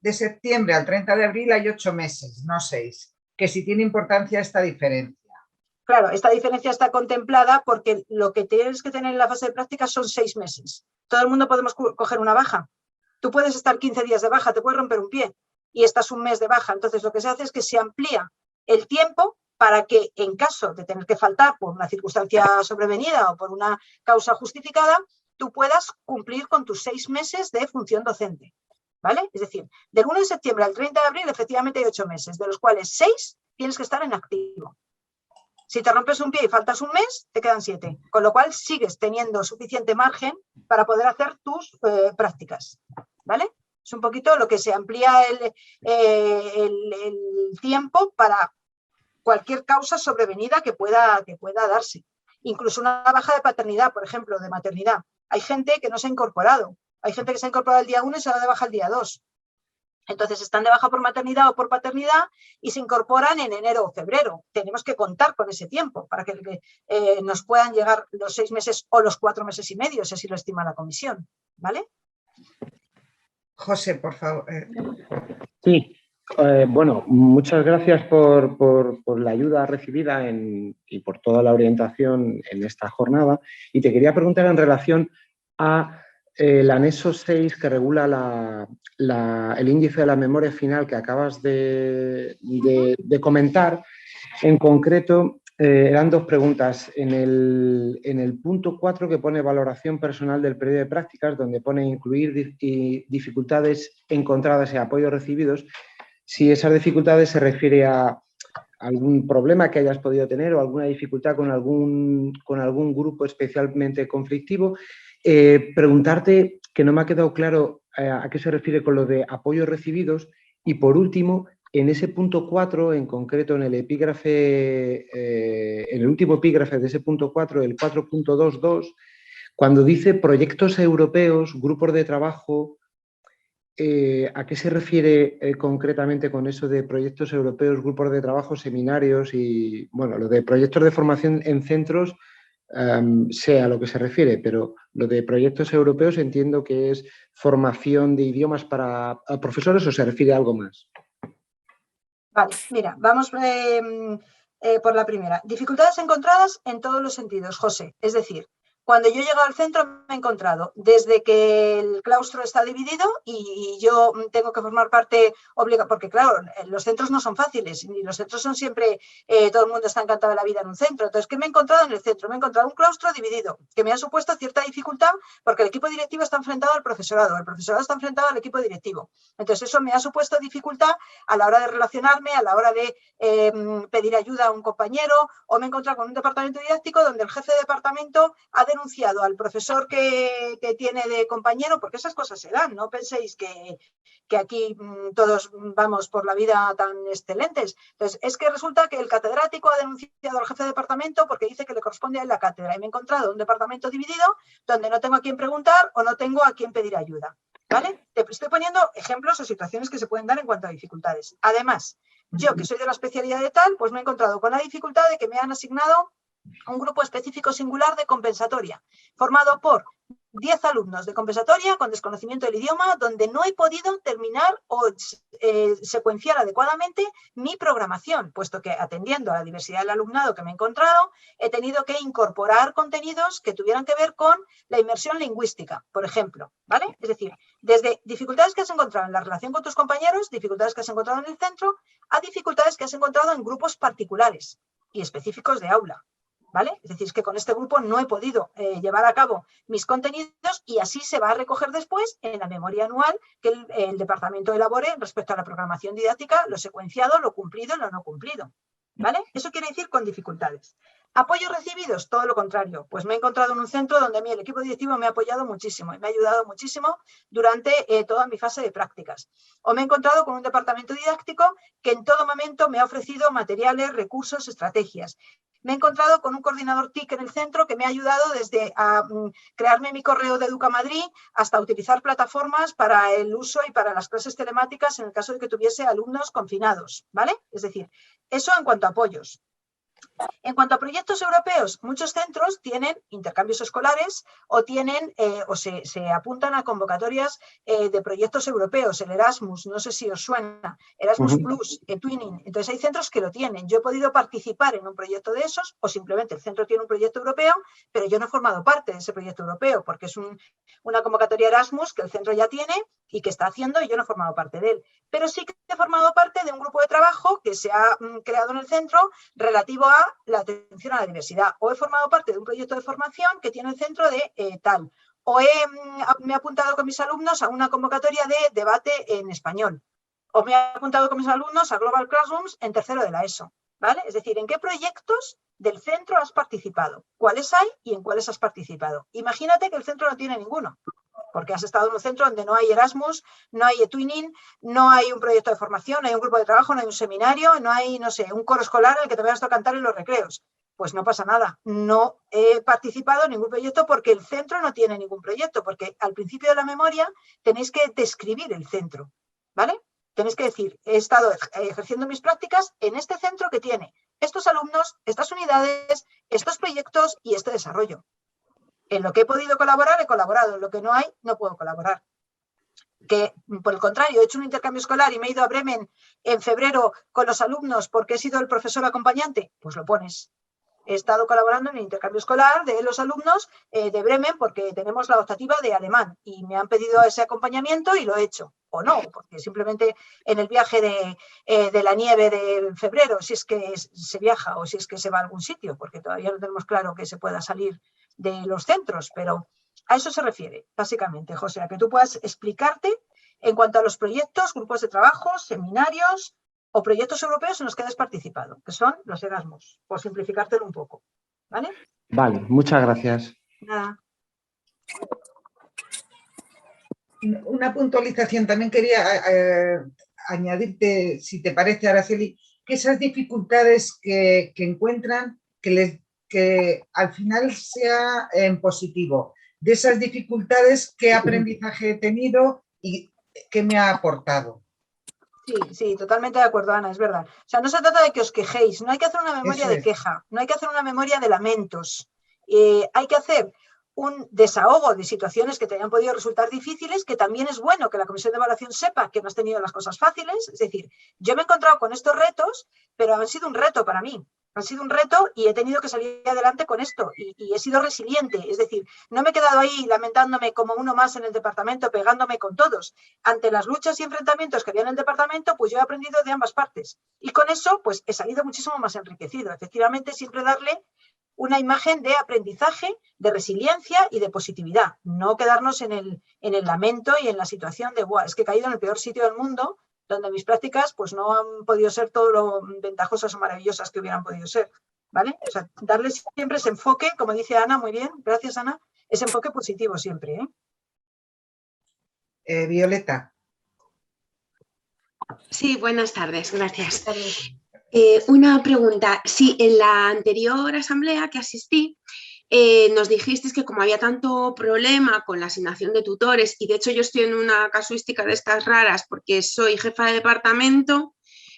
de septiembre al 30 de abril hay 8 meses, no 6, que si tiene importancia esta diferencia. Claro, esta diferencia está contemplada porque lo que tienes que tener en la fase de práctica son 6 meses. Todo el mundo podemos coger una baja. Tú puedes estar 15 días de baja, te puedes romper un pie y estás un mes de baja. Entonces lo que se hace es que se amplía el tiempo para que en caso de tener que faltar por una circunstancia sobrevenida o por una causa justificada, tú puedas cumplir con tus 6 meses de función docente, ¿vale? Es decir, del 1 de septiembre al 30 de abril efectivamente hay 8 meses, de los cuales 6 tienes que estar en activo. Si te rompes un pie y faltas un mes, te quedan 7, con lo cual sigues teniendo suficiente margen para poder hacer tus prácticas, ¿vale? Es un poquito lo que se amplía el tiempo para cualquier causa sobrevenida que pueda darse. Incluso una baja de paternidad, por ejemplo, de maternidad. Hay gente que no se ha incorporado. Hay gente que se ha incorporado el día 1 y se va de baja el día 2. Entonces están de baja por maternidad o por paternidad y se incorporan en enero o febrero. Tenemos que contar con ese tiempo para que nos puedan llegar los 6 meses o los 4 meses y medio, si así lo estima la comisión, ¿vale? José, por favor. Sí, bueno, muchas gracias por la ayuda recibida y por toda la orientación en esta jornada. Y te quería preguntar en relación a el anexo 6 que regula el índice de la memoria final que acabas de comentar. En concreto, eran 2 preguntas. En el punto 4 que pone valoración personal del periodo de prácticas, donde pone incluir dificultades encontradas y apoyos recibidos, si esas dificultades se refiere a algún problema que hayas podido tener o alguna dificultad con algún grupo especialmente conflictivo. Preguntarte, que no me ha quedado claro a qué se refiere con lo de apoyos recibidos, y por último, en ese punto 4, en concreto en el epígrafe, en el último epígrafe de ese punto 4, el 4.22, cuando dice proyectos europeos, grupos de trabajo, ¿a qué se refiere concretamente con eso de proyectos europeos, grupos de trabajo, seminarios y, bueno, lo de proyectos de formación en centros, sé a lo que se refiere, pero lo de proyectos europeos entiendo que es formación de idiomas para profesores o se refiere a algo más? Vale, mira, vamos por la primera. Dificultades encontradas en todos los sentidos, José. Es decir, cuando yo he llegado al centro me he encontrado desde que el claustro está dividido y yo tengo que formar parte obligada, porque claro, los centros no son fáciles y los centros son siempre, todo el mundo está encantado de la vida en un centro. Entonces, ¿qué me he encontrado en el centro? Me he encontrado un claustro dividido, que me ha supuesto cierta dificultad porque el equipo directivo está enfrentado al profesorado, el profesorado está enfrentado al equipo directivo. Entonces, eso me ha supuesto dificultad a la hora de relacionarme, a la hora de pedir ayuda a un compañero, o me he encontrado con un departamento didáctico donde el jefe de departamento ha denunciado al profesor que tiene de compañero, porque esas cosas se dan, no penséis que aquí todos vamos por la vida tan excelentes. Entonces, es que resulta que el catedrático ha denunciado al jefe de departamento porque dice que le corresponde a él la cátedra y me he encontrado un departamento dividido donde no tengo a quién preguntar o no tengo a quién pedir ayuda. ¿Vale? Te estoy poniendo ejemplos o situaciones que se pueden dar en cuanto a dificultades. Además, yo que soy de la especialidad de tal, pues me he encontrado con la dificultad de que me han asignado un grupo específico singular de compensatoria, formado por 10 alumnos de compensatoria con desconocimiento del idioma, donde no he podido terminar o secuenciar adecuadamente mi programación, puesto que atendiendo a la diversidad del alumnado que me he encontrado, he tenido que incorporar contenidos que tuvieran que ver con la inmersión lingüística, por ejemplo, ¿vale? Es decir, desde dificultades que has encontrado en la relación con tus compañeros, dificultades que has encontrado en el centro, a dificultades que has encontrado en grupos particulares y específicos de aula. ¿Vale? Es decir, es que con este grupo no he podido llevar a cabo mis contenidos y así se va a recoger después en la memoria anual que el departamento elabore respecto a la programación didáctica, lo secuenciado, lo cumplido y lo no cumplido. ¿Vale? Eso quiere decir con dificultades. ¿Apoyos recibidos? Todo lo contrario. Pues me he encontrado en un centro donde a mí el equipo directivo me ha apoyado muchísimo y me ha ayudado muchísimo durante toda mi fase de prácticas. O me he encontrado con un departamento didáctico que en todo momento me ha ofrecido materiales, recursos, estrategias. Me he encontrado con un coordinador TIC en el centro que me ha ayudado desde a crearme mi correo de Educamadrid hasta utilizar plataformas para el uso y para las clases telemáticas en el caso de que tuviese alumnos confinados, ¿vale? Es decir, eso en cuanto a apoyos. En cuanto a proyectos europeos, muchos centros tienen intercambios escolares o tienen o se apuntan a convocatorias de proyectos europeos, el Erasmus, no sé si os suena, Erasmus Plus, Twinning. Entonces hay centros que lo tienen. Yo he podido participar en un proyecto de esos o simplemente el centro tiene un proyecto europeo, pero yo no he formado parte de ese proyecto europeo porque es una convocatoria Erasmus que el centro ya tiene y que está haciendo y yo no he formado parte de él. Pero sí que he formado parte de un grupo de trabajo que se ha creado en el centro relativo a la atención a la diversidad. O he formado parte de un proyecto de formación que tiene el centro de tal. O me he apuntado con mis alumnos a una convocatoria de debate en español. O me he apuntado con mis alumnos a Global Classrooms en tercero de la ESO. ¿Vale? Es decir, ¿en qué proyectos del centro has participado? ¿Cuáles hay y en cuáles has participado? Imagínate que el centro no tiene ninguno, porque has estado en un centro donde no hay Erasmus, no hay eTwinning, no hay un proyecto de formación, no hay un grupo de trabajo, no hay un seminario, no hay, no sé, un coro escolar en el que te vayas a cantar en los recreos. Pues no pasa nada, no he participado en ningún proyecto porque el centro no tiene ningún proyecto, porque al principio de la memoria tenéis que describir el centro, ¿vale? Tenéis que decir, he estado ejerciendo mis prácticas en este centro que tiene estos alumnos, estas unidades, estos proyectos y este desarrollo. En lo que he podido colaborar, he colaborado. En lo que no hay, no puedo colaborar. Que, por el contrario, he hecho un intercambio escolar y me he ido a Bremen en febrero con los alumnos porque he sido el profesor acompañante, pues lo pones. He estado colaborando en el intercambio escolar de los alumnos de Bremen porque tenemos la optativa de alemán y me han pedido ese acompañamiento y lo he hecho. O no, porque simplemente en el viaje de la nieve de febrero, si es que se viaja o si es que se va a algún sitio, porque todavía no tenemos claro que se pueda salir de los centros, pero a eso se refiere, básicamente, José, a que tú puedas explicarte en cuanto a los proyectos, grupos de trabajo, seminarios o proyectos europeos en los que has participado, que son los Erasmus, por simplificártelo un poco, ¿vale? Vale, muchas gracias. Nada. Una puntualización, también quería añadirte, si te parece, Araceli, que esas dificultades que encuentran, que al final sea en positivo. De esas dificultades, ¿qué aprendizaje he tenido y qué me ha aportado? Sí, totalmente de acuerdo, Ana, es verdad. O sea, no se trata de que os quejéis, no hay que hacer una memoria de queja, no hay que hacer una memoria de lamentos. Hay que hacer un desahogo de situaciones que te hayan podido resultar difíciles, que también es bueno que la comisión de evaluación sepa que no has tenido las cosas fáciles. Es decir, yo me he encontrado con estos retos, pero han sido un reto para mí. Han sido un reto y he tenido que salir adelante con esto y he sido resiliente. Es decir, no me he quedado ahí lamentándome como uno más en el departamento, pegándome con todos. Ante las luchas y enfrentamientos que había en el departamento, pues yo he aprendido de ambas partes. Y con eso, pues he salido muchísimo más enriquecido. Efectivamente, siempre darle una imagen de aprendizaje, de resiliencia y de positividad. No quedarnos en el lamento y en la situación de, es que he caído en el peor sitio del mundo, donde mis prácticas pues no han podido ser todo lo ventajosas o maravillosas que hubieran podido ser. ¿Vale? O sea, darle siempre ese enfoque, como dice Ana, muy bien, gracias Ana, ese enfoque positivo siempre. Violeta. Sí, buenas tardes, gracias. Una pregunta. Sí, en la anterior asamblea que asistí, nos dijisteis que como había tanto problema con la asignación de tutores, y de hecho yo estoy en una casuística de estas raras porque soy jefa de departamento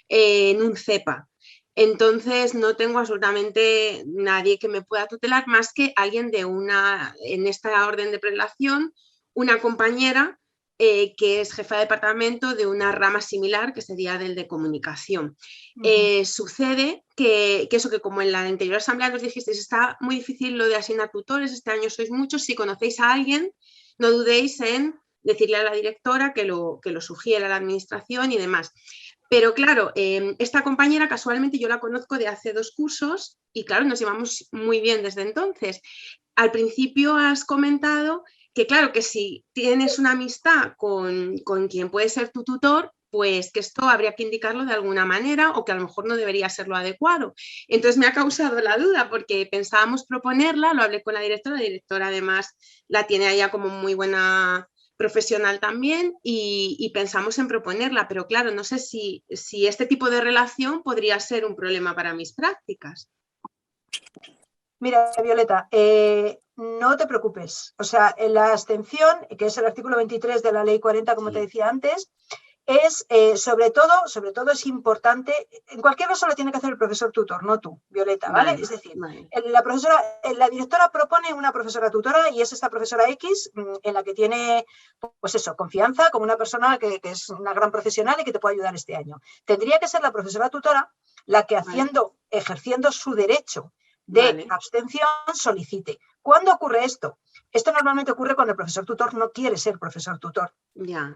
en un CEPA. Entonces no tengo absolutamente nadie que me pueda tutelar más que alguien de en esta orden de prelación, una compañera que es jefa de departamento de una rama similar, que sería del de comunicación. Sucede que eso, que como en la anterior asamblea nos dijisteis, está muy difícil lo de asignar tutores, este año sois muchos, si conocéis a alguien, no dudéis en decirle a la directora que lo sugiera a la administración y demás. Pero claro, esta compañera casualmente yo la conozco de hace 2 cursos y claro, nos llevamos muy bien desde entonces. Al principio has comentado que claro, que si tienes una amistad con quien puede ser tu tutor, pues que esto habría que indicarlo de alguna manera o que a lo mejor no debería ser lo adecuado. Entonces me ha causado la duda porque pensábamos proponerla, lo hablé con la directora además la tiene allá como muy buena profesional también y pensamos en proponerla, pero claro, no sé si este tipo de relación podría ser un problema para mis prácticas. Mira, Violeta, no te preocupes. O sea, en la abstención, que es el artículo 23 de la Ley 40, como te decía antes, es sobre todo es importante, en cualquier caso lo tiene que hacer el profesor tutor, no tú, Violeta, ¿vale? Es decir, la directora propone una profesora tutora y es esta profesora X en la que tiene, pues eso, confianza como una persona que es una gran profesional y que te puede ayudar este año. Tendría que ser la profesora tutora la que ejerciendo su derecho de abstención solicite. ¿Cuándo ocurre esto? Esto normalmente ocurre cuando el profesor tutor no quiere ser profesor tutor.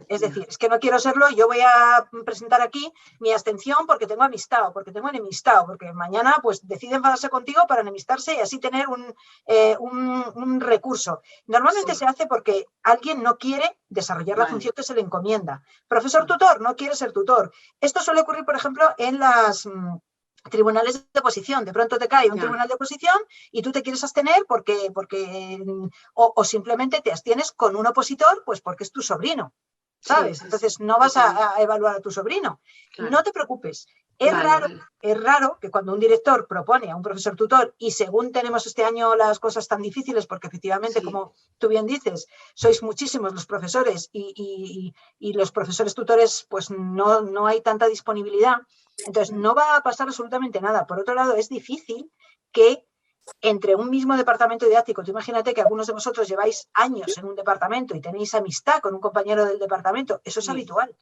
Es decir, es que no quiero serlo, yo voy a presentar aquí mi abstención porque tengo amistad o porque tengo enemistad o porque mañana pues decide enfadarse contigo para enemistarse y así tener un recurso. Normalmente se hace porque alguien no quiere desarrollar la función que se le encomienda. Profesor tutor no quiere ser tutor. Esto suele ocurrir, por ejemplo, en las tribunales de oposición. De pronto te cae un tribunal de oposición y tú te quieres abstener o simplemente te abstienes con un opositor, pues porque es tu sobrino, ¿sabes? Entonces no vas a evaluar a tu sobrino. No te preocupes. Es raro que cuando un director propone a un profesor tutor y según tenemos este año las cosas tan difíciles, porque efectivamente, como tú bien dices, sois muchísimos los profesores y los profesores tutores, pues no hay tanta disponibilidad. Entonces, no va a pasar absolutamente nada. Por otro lado, es difícil que entre un mismo departamento didáctico, tú imagínate que algunos de vosotros lleváis años en un departamento y tenéis amistad con un compañero del departamento, eso es habitual.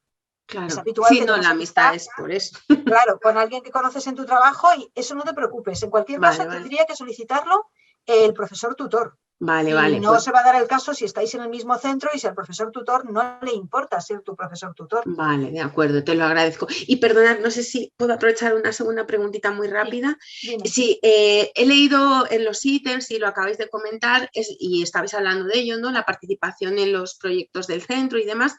Claro. Es habitual que la amistad es por eso. Claro, con alguien que conoces en tu trabajo y eso no te preocupes. En cualquier caso, tendría que solicitarlo el profesor tutor. No se va a dar el caso si estáis en el mismo centro y si al profesor tutor no le importa ser tu profesor tutor. Vale, de acuerdo, te lo agradezco. Y perdonad, no sé si puedo aprovechar una segunda preguntita muy rápida. Sí, he leído en los ítems y lo acabáis de comentar y estabais hablando de ello, ¿no? La participación en los proyectos del centro y demás.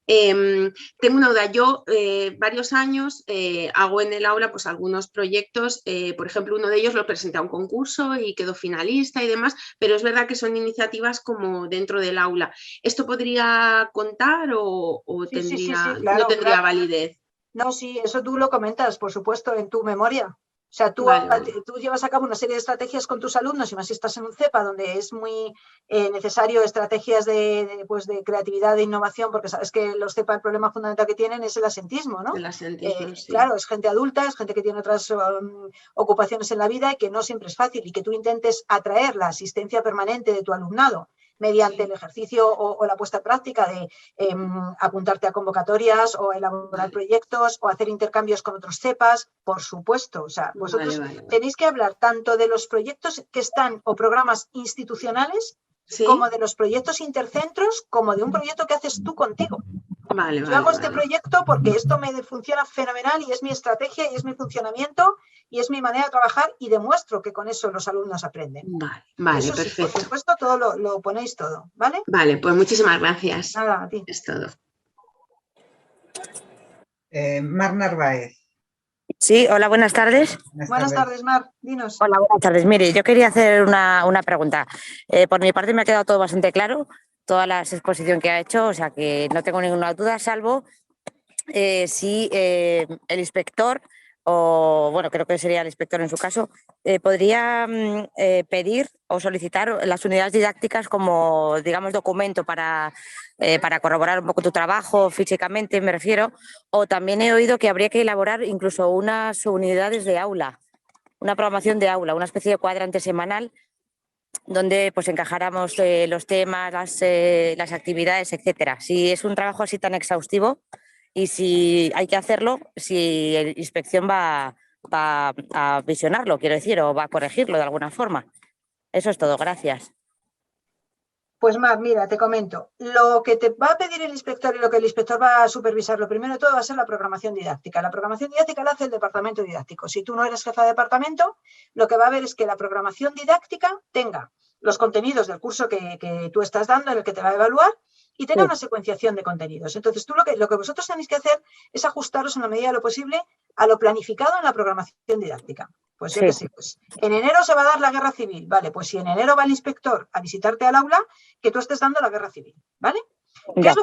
Tengo una duda, yo varios años hago en el aula pues algunos proyectos, por ejemplo uno de ellos lo presenté a un concurso y quedó finalista y demás, pero es verdad que son iniciativas como dentro del aula. ¿Esto podría contar o claro, no tendría validez? No, sí, eso tú lo comentas, por supuesto, en tu memoria. O sea, tú llevas a cabo una serie de estrategias con tus alumnos, y más si estás en un CEPA, donde es muy necesario estrategias de creatividad, de innovación, porque sabes que los CEPA el problema fundamental que tienen es el asentismo, ¿no? El asentismo, sí. Claro, es gente adulta, es gente que tiene otras ocupaciones en la vida y que no siempre es fácil, y que tú intentes atraer la asistencia permanente de tu alumnado mediante el ejercicio o la puesta en práctica de apuntarte a convocatorias o elaborar proyectos o hacer intercambios con otros CEPAs, por supuesto. O sea, vosotros tenéis que hablar tanto de los proyectos que están o programas institucionales, como de los proyectos intercentros, como de un proyecto que haces tú contigo. Yo hago este proyecto porque esto me funciona fenomenal y es mi estrategia y es mi funcionamiento y es mi manera de trabajar, y demuestro que con eso los alumnos aprenden. Vale, eso perfecto. Sí, por supuesto, todo lo ponéis todo, ¿vale? Vale, pues muchísimas gracias. Nada, a ti. Es todo. Mar Narváez. Sí, hola, buenas tardes. Buenas tardes, Mar, dinos. Hola, buenas tardes. Mire, yo quería hacer una pregunta. Por mi parte me ha quedado todo bastante claro, toda la exposición que ha hecho, o sea que no tengo ninguna duda, salvo si el inspector, o bueno, creo que sería el inspector en su caso, podría pedir o solicitar las unidades didácticas como, digamos, documento para corroborar un poco tu trabajo físicamente, me refiero, o también he oído que habría que elaborar incluso unas unidades de aula, una programación de aula, una especie de cuadrante semanal donde pues encajáramos los temas, las actividades, etcétera. Si es un trabajo así tan exhaustivo y si hay que hacerlo, si la inspección va a visionarlo, quiero decir, o va a corregirlo de alguna forma. Eso es todo, gracias. Pues Mar, mira, te comento. Lo que te va a pedir el inspector y lo que el inspector va a supervisar, lo primero de todo va a ser la programación didáctica. La programación didáctica la hace el departamento didáctico. Si tú no eres jefa de departamento, lo que va a ver es que la programación didáctica tenga los contenidos del curso que tú estás dando, en el que te va a evaluar, y tenga una secuenciación de contenidos. Entonces, tú lo que vosotros tenéis que hacer es ajustaros en la medida de lo posible a lo planificado en la programación didáctica. Pues yo qué sé, pues en enero se va a dar la guerra civil, ¿vale? Pues si en enero va el inspector a visitarte al aula, que tú estés dando la guerra civil, ¿vale? ¿Qué es lo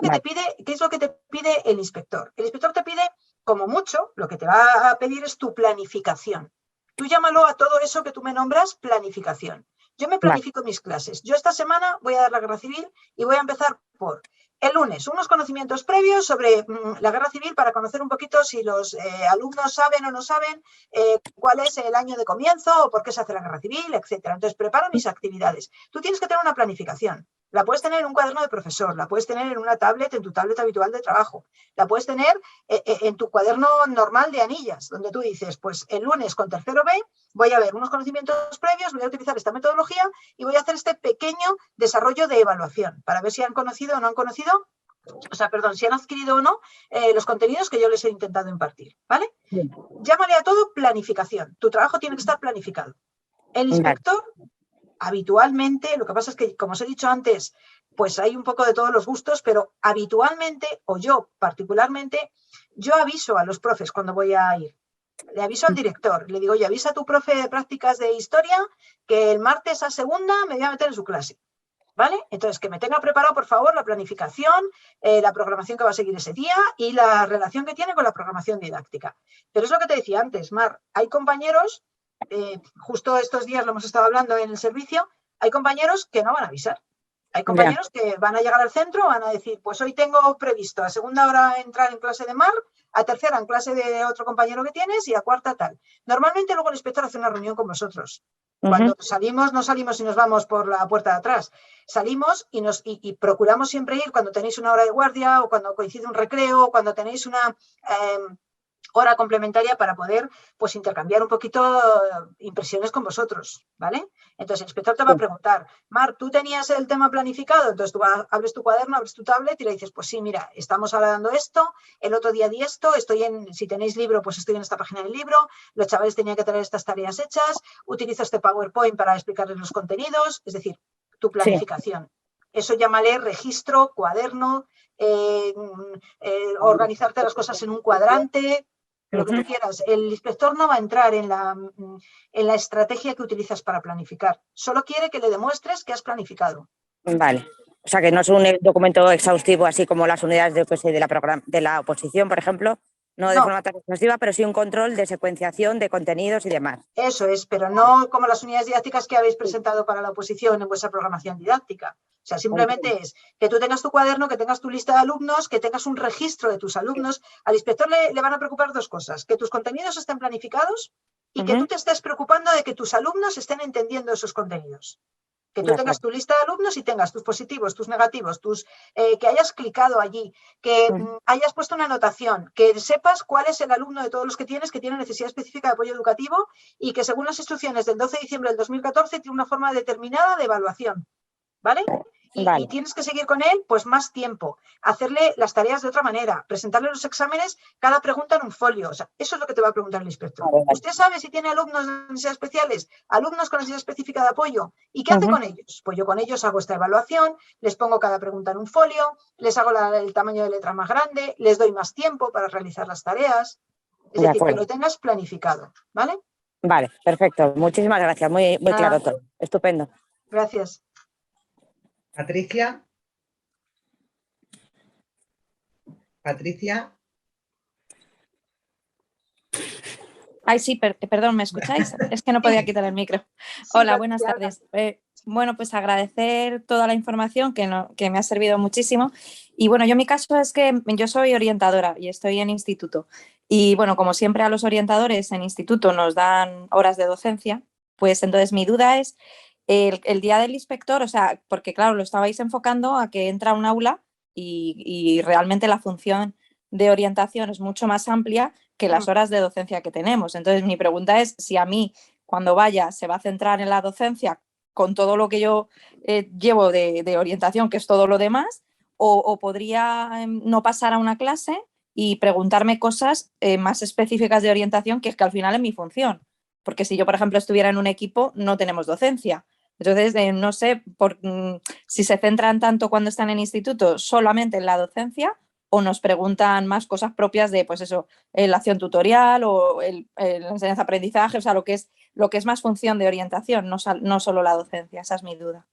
que te pide el inspector? El inspector te pide, como mucho, lo que te va a pedir es tu planificación. Tú llámalo a todo eso que tú me nombras planificación. Yo me planifico mis clases. Yo esta semana voy a dar la guerra civil y voy a empezar por el lunes unos conocimientos previos sobre la guerra civil, para conocer un poquito si los alumnos saben o no saben cuál es el año de comienzo o por qué se hace la guerra civil, etcétera. Entonces, preparo mis actividades. Tú tienes que tener una planificación. La puedes tener en un cuaderno de profesor, la puedes tener en una tablet, en tu tablet habitual de trabajo, la puedes tener en tu cuaderno normal de anillas, donde tú dices, pues el lunes con tercero B voy a ver unos conocimientos previos, voy a utilizar esta metodología y voy a hacer este pequeño desarrollo de evaluación para ver si han conocido o no han conocido, o sea, perdón, si han adquirido o no los contenidos que yo les he intentado impartir, ¿vale? Bien. Llámale a todo planificación. Tu trabajo tiene que estar planificado. El inspector, habitualmente, lo que pasa es que, como os he dicho antes, pues hay un poco de todos los gustos, pero habitualmente, o yo particularmente, yo aviso a los profes cuando voy a ir. Le aviso al director, le digo, oye, avisa a tu profe de prácticas de historia que el martes a segunda me voy a meter en su clase. ¿Vale? Entonces, que me tenga preparado, por favor, la planificación, la programación que va a seguir ese día y la relación que tiene con la programación didáctica. Pero es lo que te decía antes, Mar, hay compañeros, justo estos días lo hemos estado hablando en el servicio, hay compañeros que no van a avisar. Hay compañeros que van a llegar al centro, van a decir, pues hoy tengo previsto a segunda hora entrar en clase de Mar, a tercera en clase de otro compañero que tienes y a cuarta tal. Normalmente luego el inspector hace una reunión con vosotros. Cuando salimos, no salimos y nos vamos por la puerta de atrás. Salimos y procuramos siempre ir cuando tenéis una hora de guardia o cuando coincide un recreo o cuando tenéis una hora complementaria para poder pues intercambiar un poquito impresiones con vosotros, ¿vale? Entonces el inspector te va a preguntar, Mar, ¿tú tenías el tema planificado? Entonces tú abres tu cuaderno, abres tu tablet y le dices, pues sí, mira, estamos hablando esto, el otro día di esto, si tenéis libro, pues estoy en esta página del libro, los chavales tenían que tener estas tareas hechas, utilizo este PowerPoint para explicarles los contenidos, es decir, tu planificación. Eso llámale registro, cuaderno, organizarte las cosas en un cuadrante, lo que tú quieras. El inspector no va a entrar en la estrategia que utilizas para planificar. Solo quiere que le demuestres que has planificado. Vale. O sea, que no es un documento exhaustivo, así como las unidades de la oposición, por ejemplo. No de forma tan exhaustiva, pero sí un control de secuenciación de contenidos y demás. Eso es, pero no como las unidades didácticas que habéis presentado para la oposición en vuestra programación didáctica. O sea, simplemente es que tú tengas tu cuaderno, que tengas tu lista de alumnos, que tengas un registro de tus alumnos. Al inspector le van a preocupar dos cosas: que tus contenidos estén planificados y que tú te estés preocupando de que tus alumnos estén entendiendo esos contenidos. Que tú tengas tu lista de alumnos y tengas tus positivos, tus negativos, que hayas clicado allí, que hayas puesto una anotación, que sepas cuál es el alumno de todos los que tiene necesidad específica de apoyo educativo y que según las instrucciones del 12 de diciembre del 2014 tiene una forma determinada de evaluación. ¿Vale? Y tienes que seguir con él pues más tiempo, hacerle las tareas de otra manera, presentarle los exámenes, cada pregunta en un folio. O sea, eso es lo que te va a preguntar el inspector. ¿Usted sabe si tiene alumnos de necesidades especiales, alumnos con necesidad específica de apoyo? ¿Y qué hace con ellos? Pues yo con ellos hago esta evaluación, les pongo cada pregunta en un folio, les hago el tamaño de letra más grande, les doy más tiempo para realizar las tareas. Es decir, que lo tengas planificado, ¿vale? Vale, perfecto. Muchísimas gracias. Muy claro todo. Estupendo. Gracias. Patricia. Patricia. Ay, sí, perdón, ¿me escucháis? Es que no podía quitar el micro. Hola, buenas tardes. Bueno, pues agradecer toda la información que me ha servido muchísimo. Y bueno, yo en mi caso es que yo soy orientadora y estoy en instituto. Y bueno, como siempre a los orientadores en instituto nos dan horas de docencia, pues entonces mi duda es el día del inspector, o sea, porque claro, lo estabais enfocando a que entra a un aula y realmente la función de orientación es mucho más amplia que las horas de docencia que tenemos. Entonces, mi pregunta es si a mí, cuando vaya, se va a centrar en la docencia con todo lo que yo llevo de orientación, que es todo lo demás, o podría no pasar a una clase y preguntarme cosas más específicas de orientación, que es que al final es mi función. Porque si yo, por ejemplo, estuviera en un equipo, no tenemos docencia. Entonces, no sé si se centran tanto cuando están en instituto solamente en la docencia o nos preguntan más cosas propias de, pues eso, la acción tutorial o la enseñanza-aprendizaje, o sea, lo que es más función de orientación, no solo la docencia. Esa es mi duda.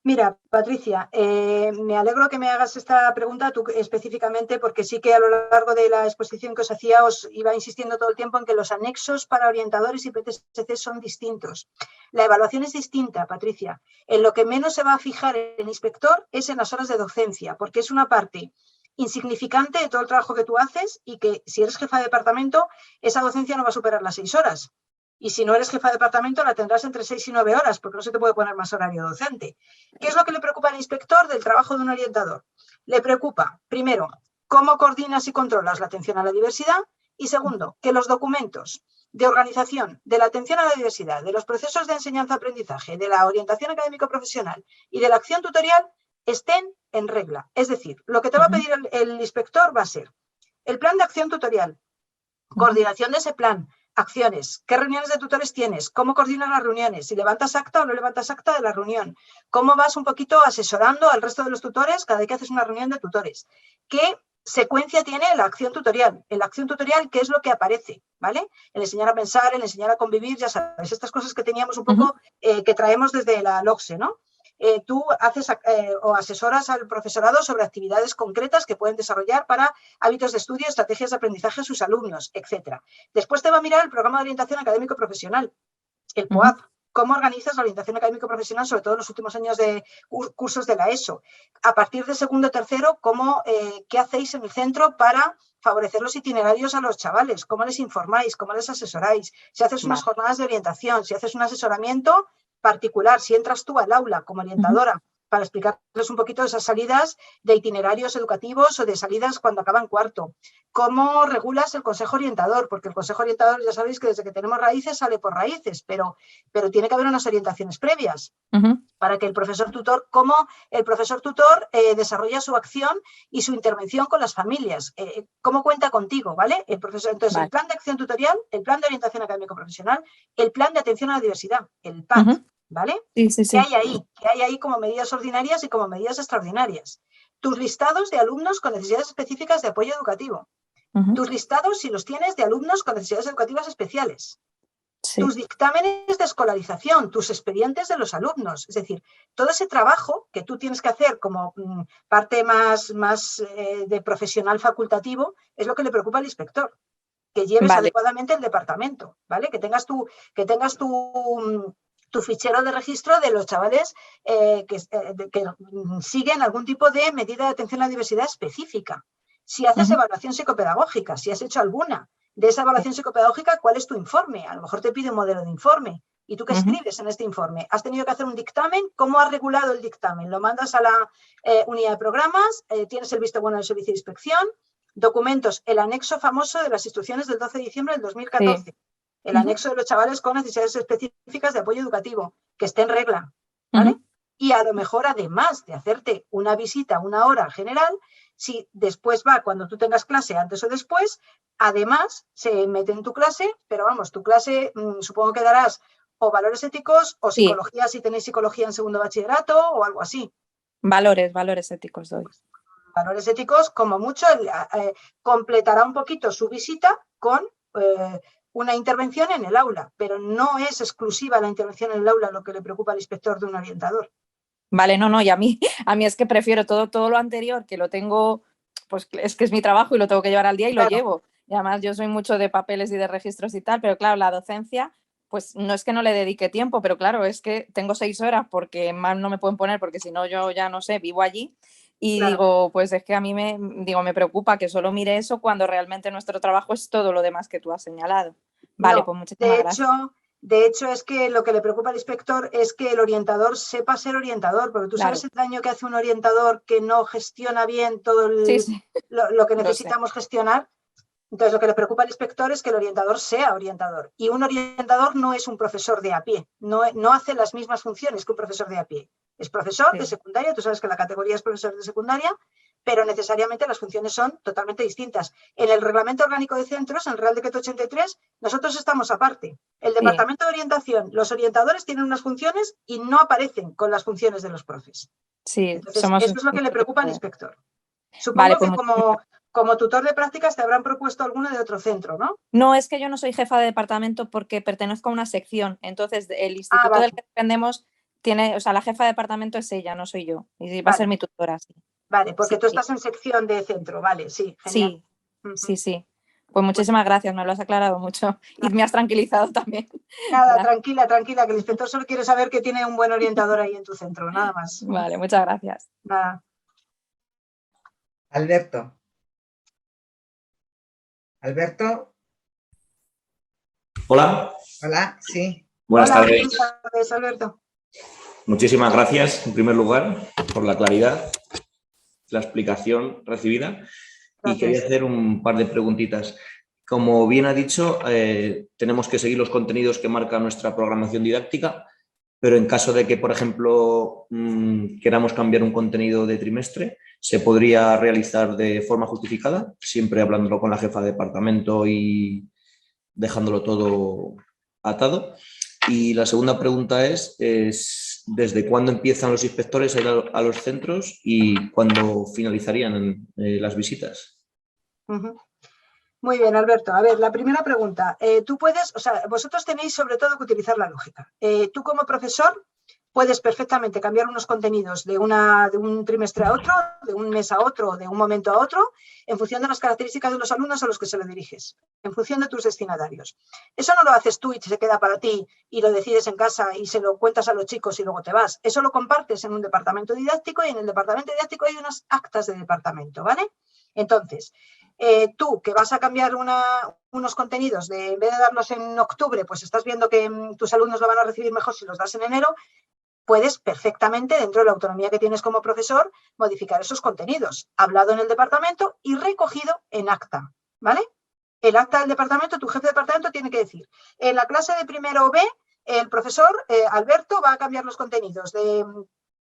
Mira, Patricia, me alegro que me hagas esta pregunta tú específicamente, porque sí que a lo largo de la exposición que os hacía os iba insistiendo todo el tiempo en que los anexos para orientadores y PTSC son distintos. La evaluación es distinta, Patricia. En lo que menos se va a fijar el inspector es en las horas de docencia, porque es una parte insignificante de todo el trabajo que tú haces y que si eres jefa de departamento, esa docencia no va a superar las 6 horas. Y si no eres jefa de departamento, la tendrás entre 6 y 9 horas, porque no se te puede poner más horario docente. ¿Qué es lo que le preocupa al inspector del trabajo de un orientador? Le preocupa, primero, cómo coordinas y controlas la atención a la diversidad, y segundo, que los documentos de organización de la atención a la diversidad, de los procesos de enseñanza-aprendizaje, de la orientación académico-profesional y de la acción tutorial estén en regla. Es decir, lo que te va a pedir el inspector va a ser el plan de acción tutorial, coordinación de ese plan, acciones, qué reuniones de tutores tienes, cómo coordinas las reuniones, si levantas acta o no levantas acta de la reunión, cómo vas un poquito asesorando al resto de los tutores cada vez que haces una reunión de tutores, qué secuencia tiene la acción tutorial. En la acción tutorial, ¿qué es lo que aparece? ¿Vale? El enseñar a pensar, el enseñar a convivir, ya sabes, estas cosas que teníamos un poco, que traemos desde la LOCSE, ¿no? Tú haces o asesoras al profesorado sobre actividades concretas que pueden desarrollar para hábitos de estudio, estrategias de aprendizaje a sus alumnos, etc. Después te va a mirar el programa de orientación académico-profesional, el POAP. ¿Cómo organizas la orientación académico-profesional, sobre todo en los últimos años de cursos de la ESO? A partir de segundo o tercero, ¿qué hacéis en el centro para favorecer los itinerarios a los chavales? ¿Cómo les informáis? ¿Cómo les asesoráis? Si haces unas jornadas de orientación, si haces un asesoramiento particular, si entras tú al aula como orientadora para explicarles un poquito esas salidas de itinerarios educativos o de salidas cuando acaban cuarto. ¿Cómo regulas el consejo orientador? Porque el consejo orientador, ya sabéis que desde que tenemos raíces sale por raíces, pero tiene que haber unas orientaciones previas para que el profesor tutor, cómo el profesor tutor desarrolla su acción y su intervención con las familias. ¿Cómo cuenta contigo? ¿Vale? El profesor, entonces, el plan de acción tutorial, el plan de orientación académico-profesional, el plan de atención a la diversidad, el PAD. ¿Vale? Sí, sí, sí. ¿Qué hay ahí? ¿Qué hay ahí como medidas ordinarias y como medidas extraordinarias? Tus listados de alumnos con necesidades específicas de apoyo educativo. Tus listados, si los tienes, de alumnos con necesidades educativas especiales. Sí. tus dictámenes de escolarización, tus expedientes de los alumnos. Es decir, todo ese trabajo que tú tienes que hacer como parte más de profesional facultativo es lo que le preocupa al inspector. Que lleves Vale. adecuadamente el departamento, ¿vale? Que tengas tu fichero de registro de los chavales que siguen algún tipo de medida de atención a la diversidad específica. Si haces evaluación psicopedagógica, si has hecho alguna de esa evaluación psicopedagógica, ¿cuál es tu informe? A lo mejor te pide un modelo de informe. ¿Y tú qué escribes en este informe? ¿Has tenido que hacer un dictamen? ¿Cómo has regulado el dictamen? ¿Lo mandas a la unidad de programas? ¿Tienes el visto bueno del servicio de inspección? Documentos, el anexo famoso de las instrucciones del 12 de diciembre del 2014. Sí. El anexo de los chavales con necesidades específicas de apoyo educativo, que esté en regla, ¿vale? Y a lo mejor, además de hacerte una visita, una hora general, si después va cuando tú tengas clase, antes o después, además se mete en tu clase, pero vamos, tu clase supongo que darás o valores éticos o psicología, si tenéis psicología en segundo bachillerato o algo así. Valores éticos doy. Valores éticos, como mucho, completará un poquito su visita con una intervención en el aula, pero no es exclusiva la intervención en el aula lo que le preocupa al inspector de un orientador. Vale, no, y a mí es que prefiero todo lo anterior, que lo tengo, pues es que es mi trabajo y lo tengo que llevar al día y lo llevo. Y además yo soy mucho de papeles y de registros y tal, pero claro, la docencia, pues no es que no le dedique tiempo, pero claro, es que tengo 6 horas porque más no me pueden poner, porque si no yo ya no sé, vivo allí. Y digo, pues es que a mí me preocupa que solo mire eso cuando realmente nuestro trabajo es todo lo demás que tú has señalado. Vale, pues muchísimas gracias. De hecho, es que lo que le preocupa al inspector es que el orientador sepa ser orientador, porque tú sabes el daño que hace un orientador que no gestiona bien todo lo que necesitamos gestionar. Entonces, lo que le preocupa al inspector es que el orientador sea orientador. Y un orientador no es un profesor de a pie, no hace las mismas funciones que un profesor de a pie. Es profesor de secundaria, tú sabes que la categoría es profesor de secundaria, pero necesariamente las funciones son totalmente distintas. En el Reglamento Orgánico de Centros, en el Real Decreto 83, nosotros estamos aparte. El Departamento de Orientación, los orientadores tienen unas funciones y no aparecen con las funciones de los profes. Sí, entonces, eso es lo que le preocupa al inspector. Supongo vale, pues que como tutor de prácticas te habrán propuesto alguno de otro centro, ¿no? No, es que yo no soy jefa de departamento porque pertenezco a una sección. Entonces, el instituto del que dependemos tiene, o sea, la jefa de departamento es ella, no soy yo. Y va a ser mi tutora, sí. Vale, porque tú estás en sección de centro, vale, sí, genial. Sí. Pues muchísimas gracias, me lo has aclarado mucho y me has tranquilizado también. Nada, tranquila, que el inspector solo quiere saber que tiene un buen orientador ahí en tu centro, nada más. Vale, muchas gracias. Nada. Alberto. Hola. Hola, sí. Buenas tardes. Buenas tardes, Alberto. Muchísimas gracias, en primer lugar, por la claridad, la explicación recibida. Gracias. Y quería hacer un par de preguntitas. Como bien ha dicho, tenemos que seguir los contenidos que marca nuestra programación didáctica, pero en caso de que, por ejemplo, queramos cambiar un contenido de trimestre, ¿se podría realizar de forma justificada? Siempre hablándolo con la jefa de departamento y dejándolo todo atado. Y la segunda pregunta es ¿desde cuándo empiezan los inspectores a ir a los centros y cuándo finalizarían las visitas? Muy bien, Alberto. A ver, la primera pregunta. Tú puedes, o sea, vosotros tenéis sobre todo que utilizar la lógica. Tú como profesor puedes perfectamente cambiar unos contenidos de un trimestre a otro, de un mes a otro, de un momento a otro, en función de las características de los alumnos a los que se lo diriges, en función de tus destinatarios. Eso no lo haces tú y se queda para ti y lo decides en casa y se lo cuentas a los chicos y luego te vas. Eso lo compartes en un departamento didáctico y en el departamento didáctico hay unas actas de departamento, ¿vale? Entonces, tú que vas a cambiar unos contenidos, en vez de darlos en octubre, pues estás viendo que tus alumnos lo van a recibir mejor si los das en enero, puedes perfectamente, dentro de la autonomía que tienes como profesor, modificar esos contenidos, hablado en el departamento y recogido en acta, ¿vale? El acta del departamento, tu jefe de departamento tiene que decir, en la clase de primero B, el profesor Alberto va a cambiar los contenidos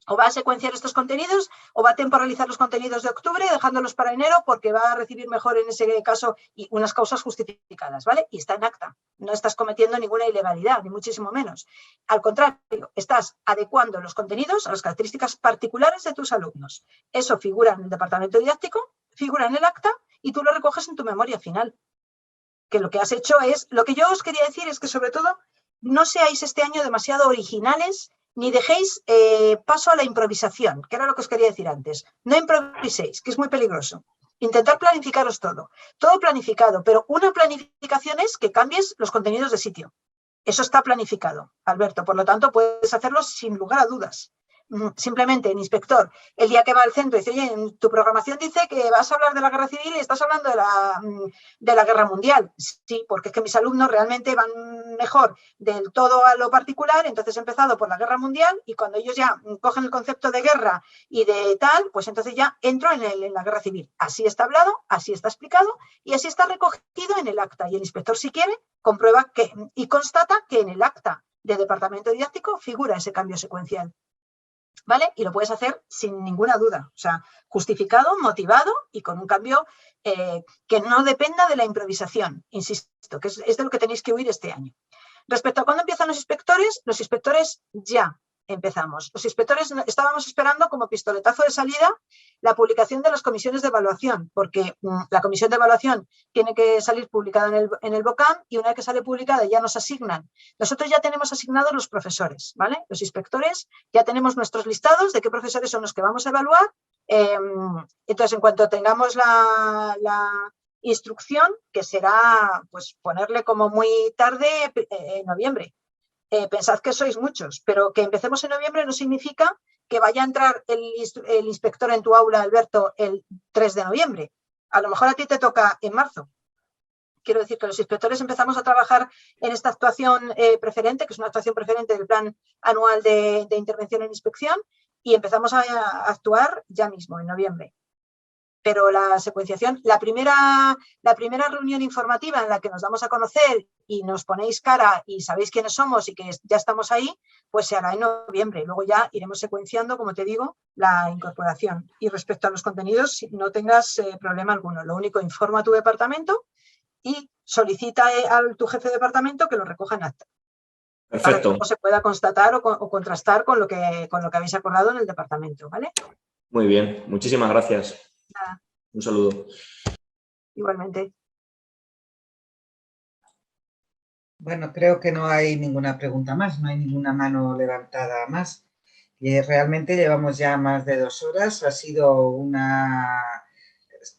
o va a secuenciar estos contenidos o va a temporalizar los contenidos de octubre dejándolos para enero porque va a recibir mejor en ese caso y unas causas justificadas, ¿vale? Y está en acta. No estás cometiendo ninguna ilegalidad, ni muchísimo menos. Al contrario, estás adecuando los contenidos a las características particulares de tus alumnos. Eso figura en el departamento didáctico, figura en el acta y tú lo recoges en tu memoria final. que lo que has hecho es, lo que yo os quería decir es que sobre todo no seáis este año demasiado originales ni dejéis paso a la improvisación, que era lo que os quería decir antes. No improviséis, que es muy peligroso. Intentad planificaros todo planificado, pero una planificación es que cambies los contenidos de sitio. Eso está planificado, Alberto, por lo tanto puedes hacerlo sin lugar a dudas. Simplemente el inspector, el día que va al centro, dice, oye, en tu programación dice que vas a hablar de la guerra civil y estás hablando de la guerra mundial. Sí, porque es que mis alumnos realmente van mejor del todo a lo particular, entonces he empezado por la guerra mundial y cuando ellos ya cogen el concepto de guerra y de tal, pues entonces ya entro en la guerra civil. Así está hablado, así está explicado y así está recogido en el acta. Y el inspector, si quiere, comprueba que y constata que en el acta de departamento didáctico figura ese cambio secuencial. ¿Vale? Y lo puedes hacer sin ninguna duda, o sea, justificado, motivado y con un cambio que no dependa de la improvisación, insisto, que es de lo que tenéis que huir este año. Respecto a cuándo empiezan los inspectores ya empezamos. Los inspectores estábamos esperando como pistoletazo de salida la publicación de las comisiones de evaluación, porque la comisión de evaluación tiene que salir publicada en el BOCAM y una vez que sale publicada ya nos asignan. Nosotros ya tenemos asignados los profesores, ¿vale? Los inspectores ya tenemos nuestros listados de qué profesores son los que vamos a evaluar. Entonces, en cuanto tengamos la instrucción, que será pues ponerle como muy tarde en noviembre. Pensad que sois muchos, pero que empecemos en noviembre no significa que vaya a entrar el inspector en tu aula, Alberto, el 3 de noviembre. A lo mejor a ti te toca en marzo. Quiero decir que los inspectores empezamos a trabajar en esta actuación preferente, que es una actuación preferente del plan anual de intervención en inspección, y empezamos a actuar ya mismo, en noviembre. Pero la secuenciación, la primera reunión informativa en la que nos damos a conocer y nos ponéis cara y sabéis quiénes somos y que ya estamos ahí, pues se hará en noviembre. Luego ya iremos secuenciando, como te digo, la incorporación. Y respecto a los contenidos, no tengas problema alguno. Lo único, informa a tu departamento y solicita a tu jefe de departamento que lo recoja en acta. Perfecto. Para que luego se pueda constatar o contrastar con lo que habéis acordado en el departamento, ¿vale? Muy bien, muchísimas gracias. Nada. Un saludo. Igualmente. Bueno, creo que no hay ninguna pregunta más, no hay ninguna mano levantada más. Y realmente llevamos ya más de 2 horas. Ha sido una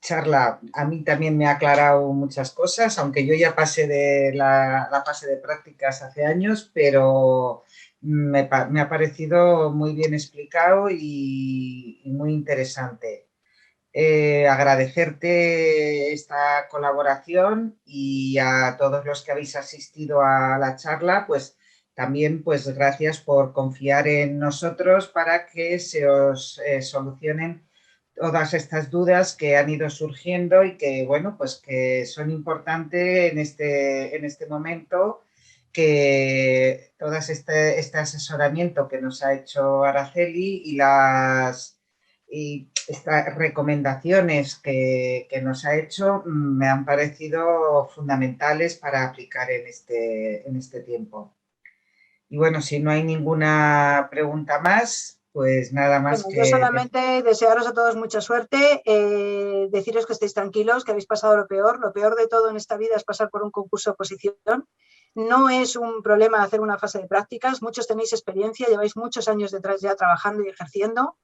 charla, a mí también me ha aclarado muchas cosas, aunque yo ya pasé de la fase de prácticas hace años, pero me ha parecido muy bien explicado y muy interesante. Agradecerte esta colaboración y a todos los que habéis asistido a la charla, pues también pues gracias por confiar en nosotros para que se os solucionen todas estas dudas que han ido surgiendo y que, bueno, pues que son importantes en este momento, que todo este asesoramiento que nos ha hecho Araceli y estas recomendaciones que nos ha hecho me han parecido fundamentales para aplicar en este tiempo. Y bueno, si no hay ninguna pregunta más, pues nada más bueno, que... Yo solamente desearos a todos mucha suerte, deciros que estéis tranquilos, que habéis pasado lo peor de todo en esta vida es pasar por un concurso de oposición. No es un problema hacer una fase de prácticas, muchos tenéis experiencia, lleváis muchos años detrás ya trabajando y ejerciendo.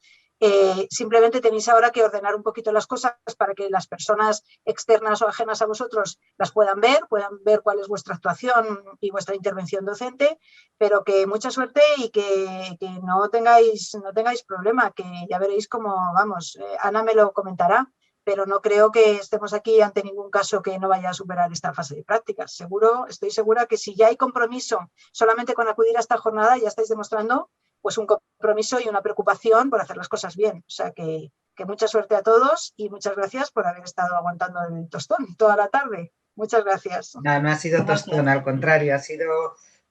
Simplemente tenéis ahora que ordenar un poquito las cosas para que las personas externas o ajenas a vosotros las puedan ver cuál es vuestra actuación y vuestra intervención docente, pero que mucha suerte y que no tengáis problema, que ya veréis cómo vamos. Ana me lo comentará, pero no creo que estemos aquí ante ningún caso que no vaya a superar esta fase de prácticas. Estoy segura que si ya hay compromiso solamente con acudir a esta jornada, ya estáis demostrando pues un compromiso y una preocupación por hacer las cosas bien. O sea que mucha suerte a todos y muchas gracias por haber estado aguantando el tostón toda la tarde. Muchas gracias. No ha sido tostón, al contrario, ha sido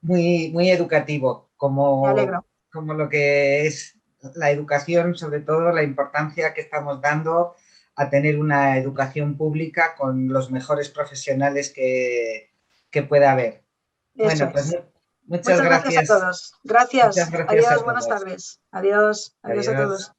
muy, muy educativo, como lo que es la educación, sobre todo la importancia que estamos dando a tener una educación pública con los mejores profesionales que pueda haber. Eso bueno, pues es. muchas gracias a todos. Gracias. Muchas gracias Adiós, a todos. buenas tardes. Adiós. Adiós a todos.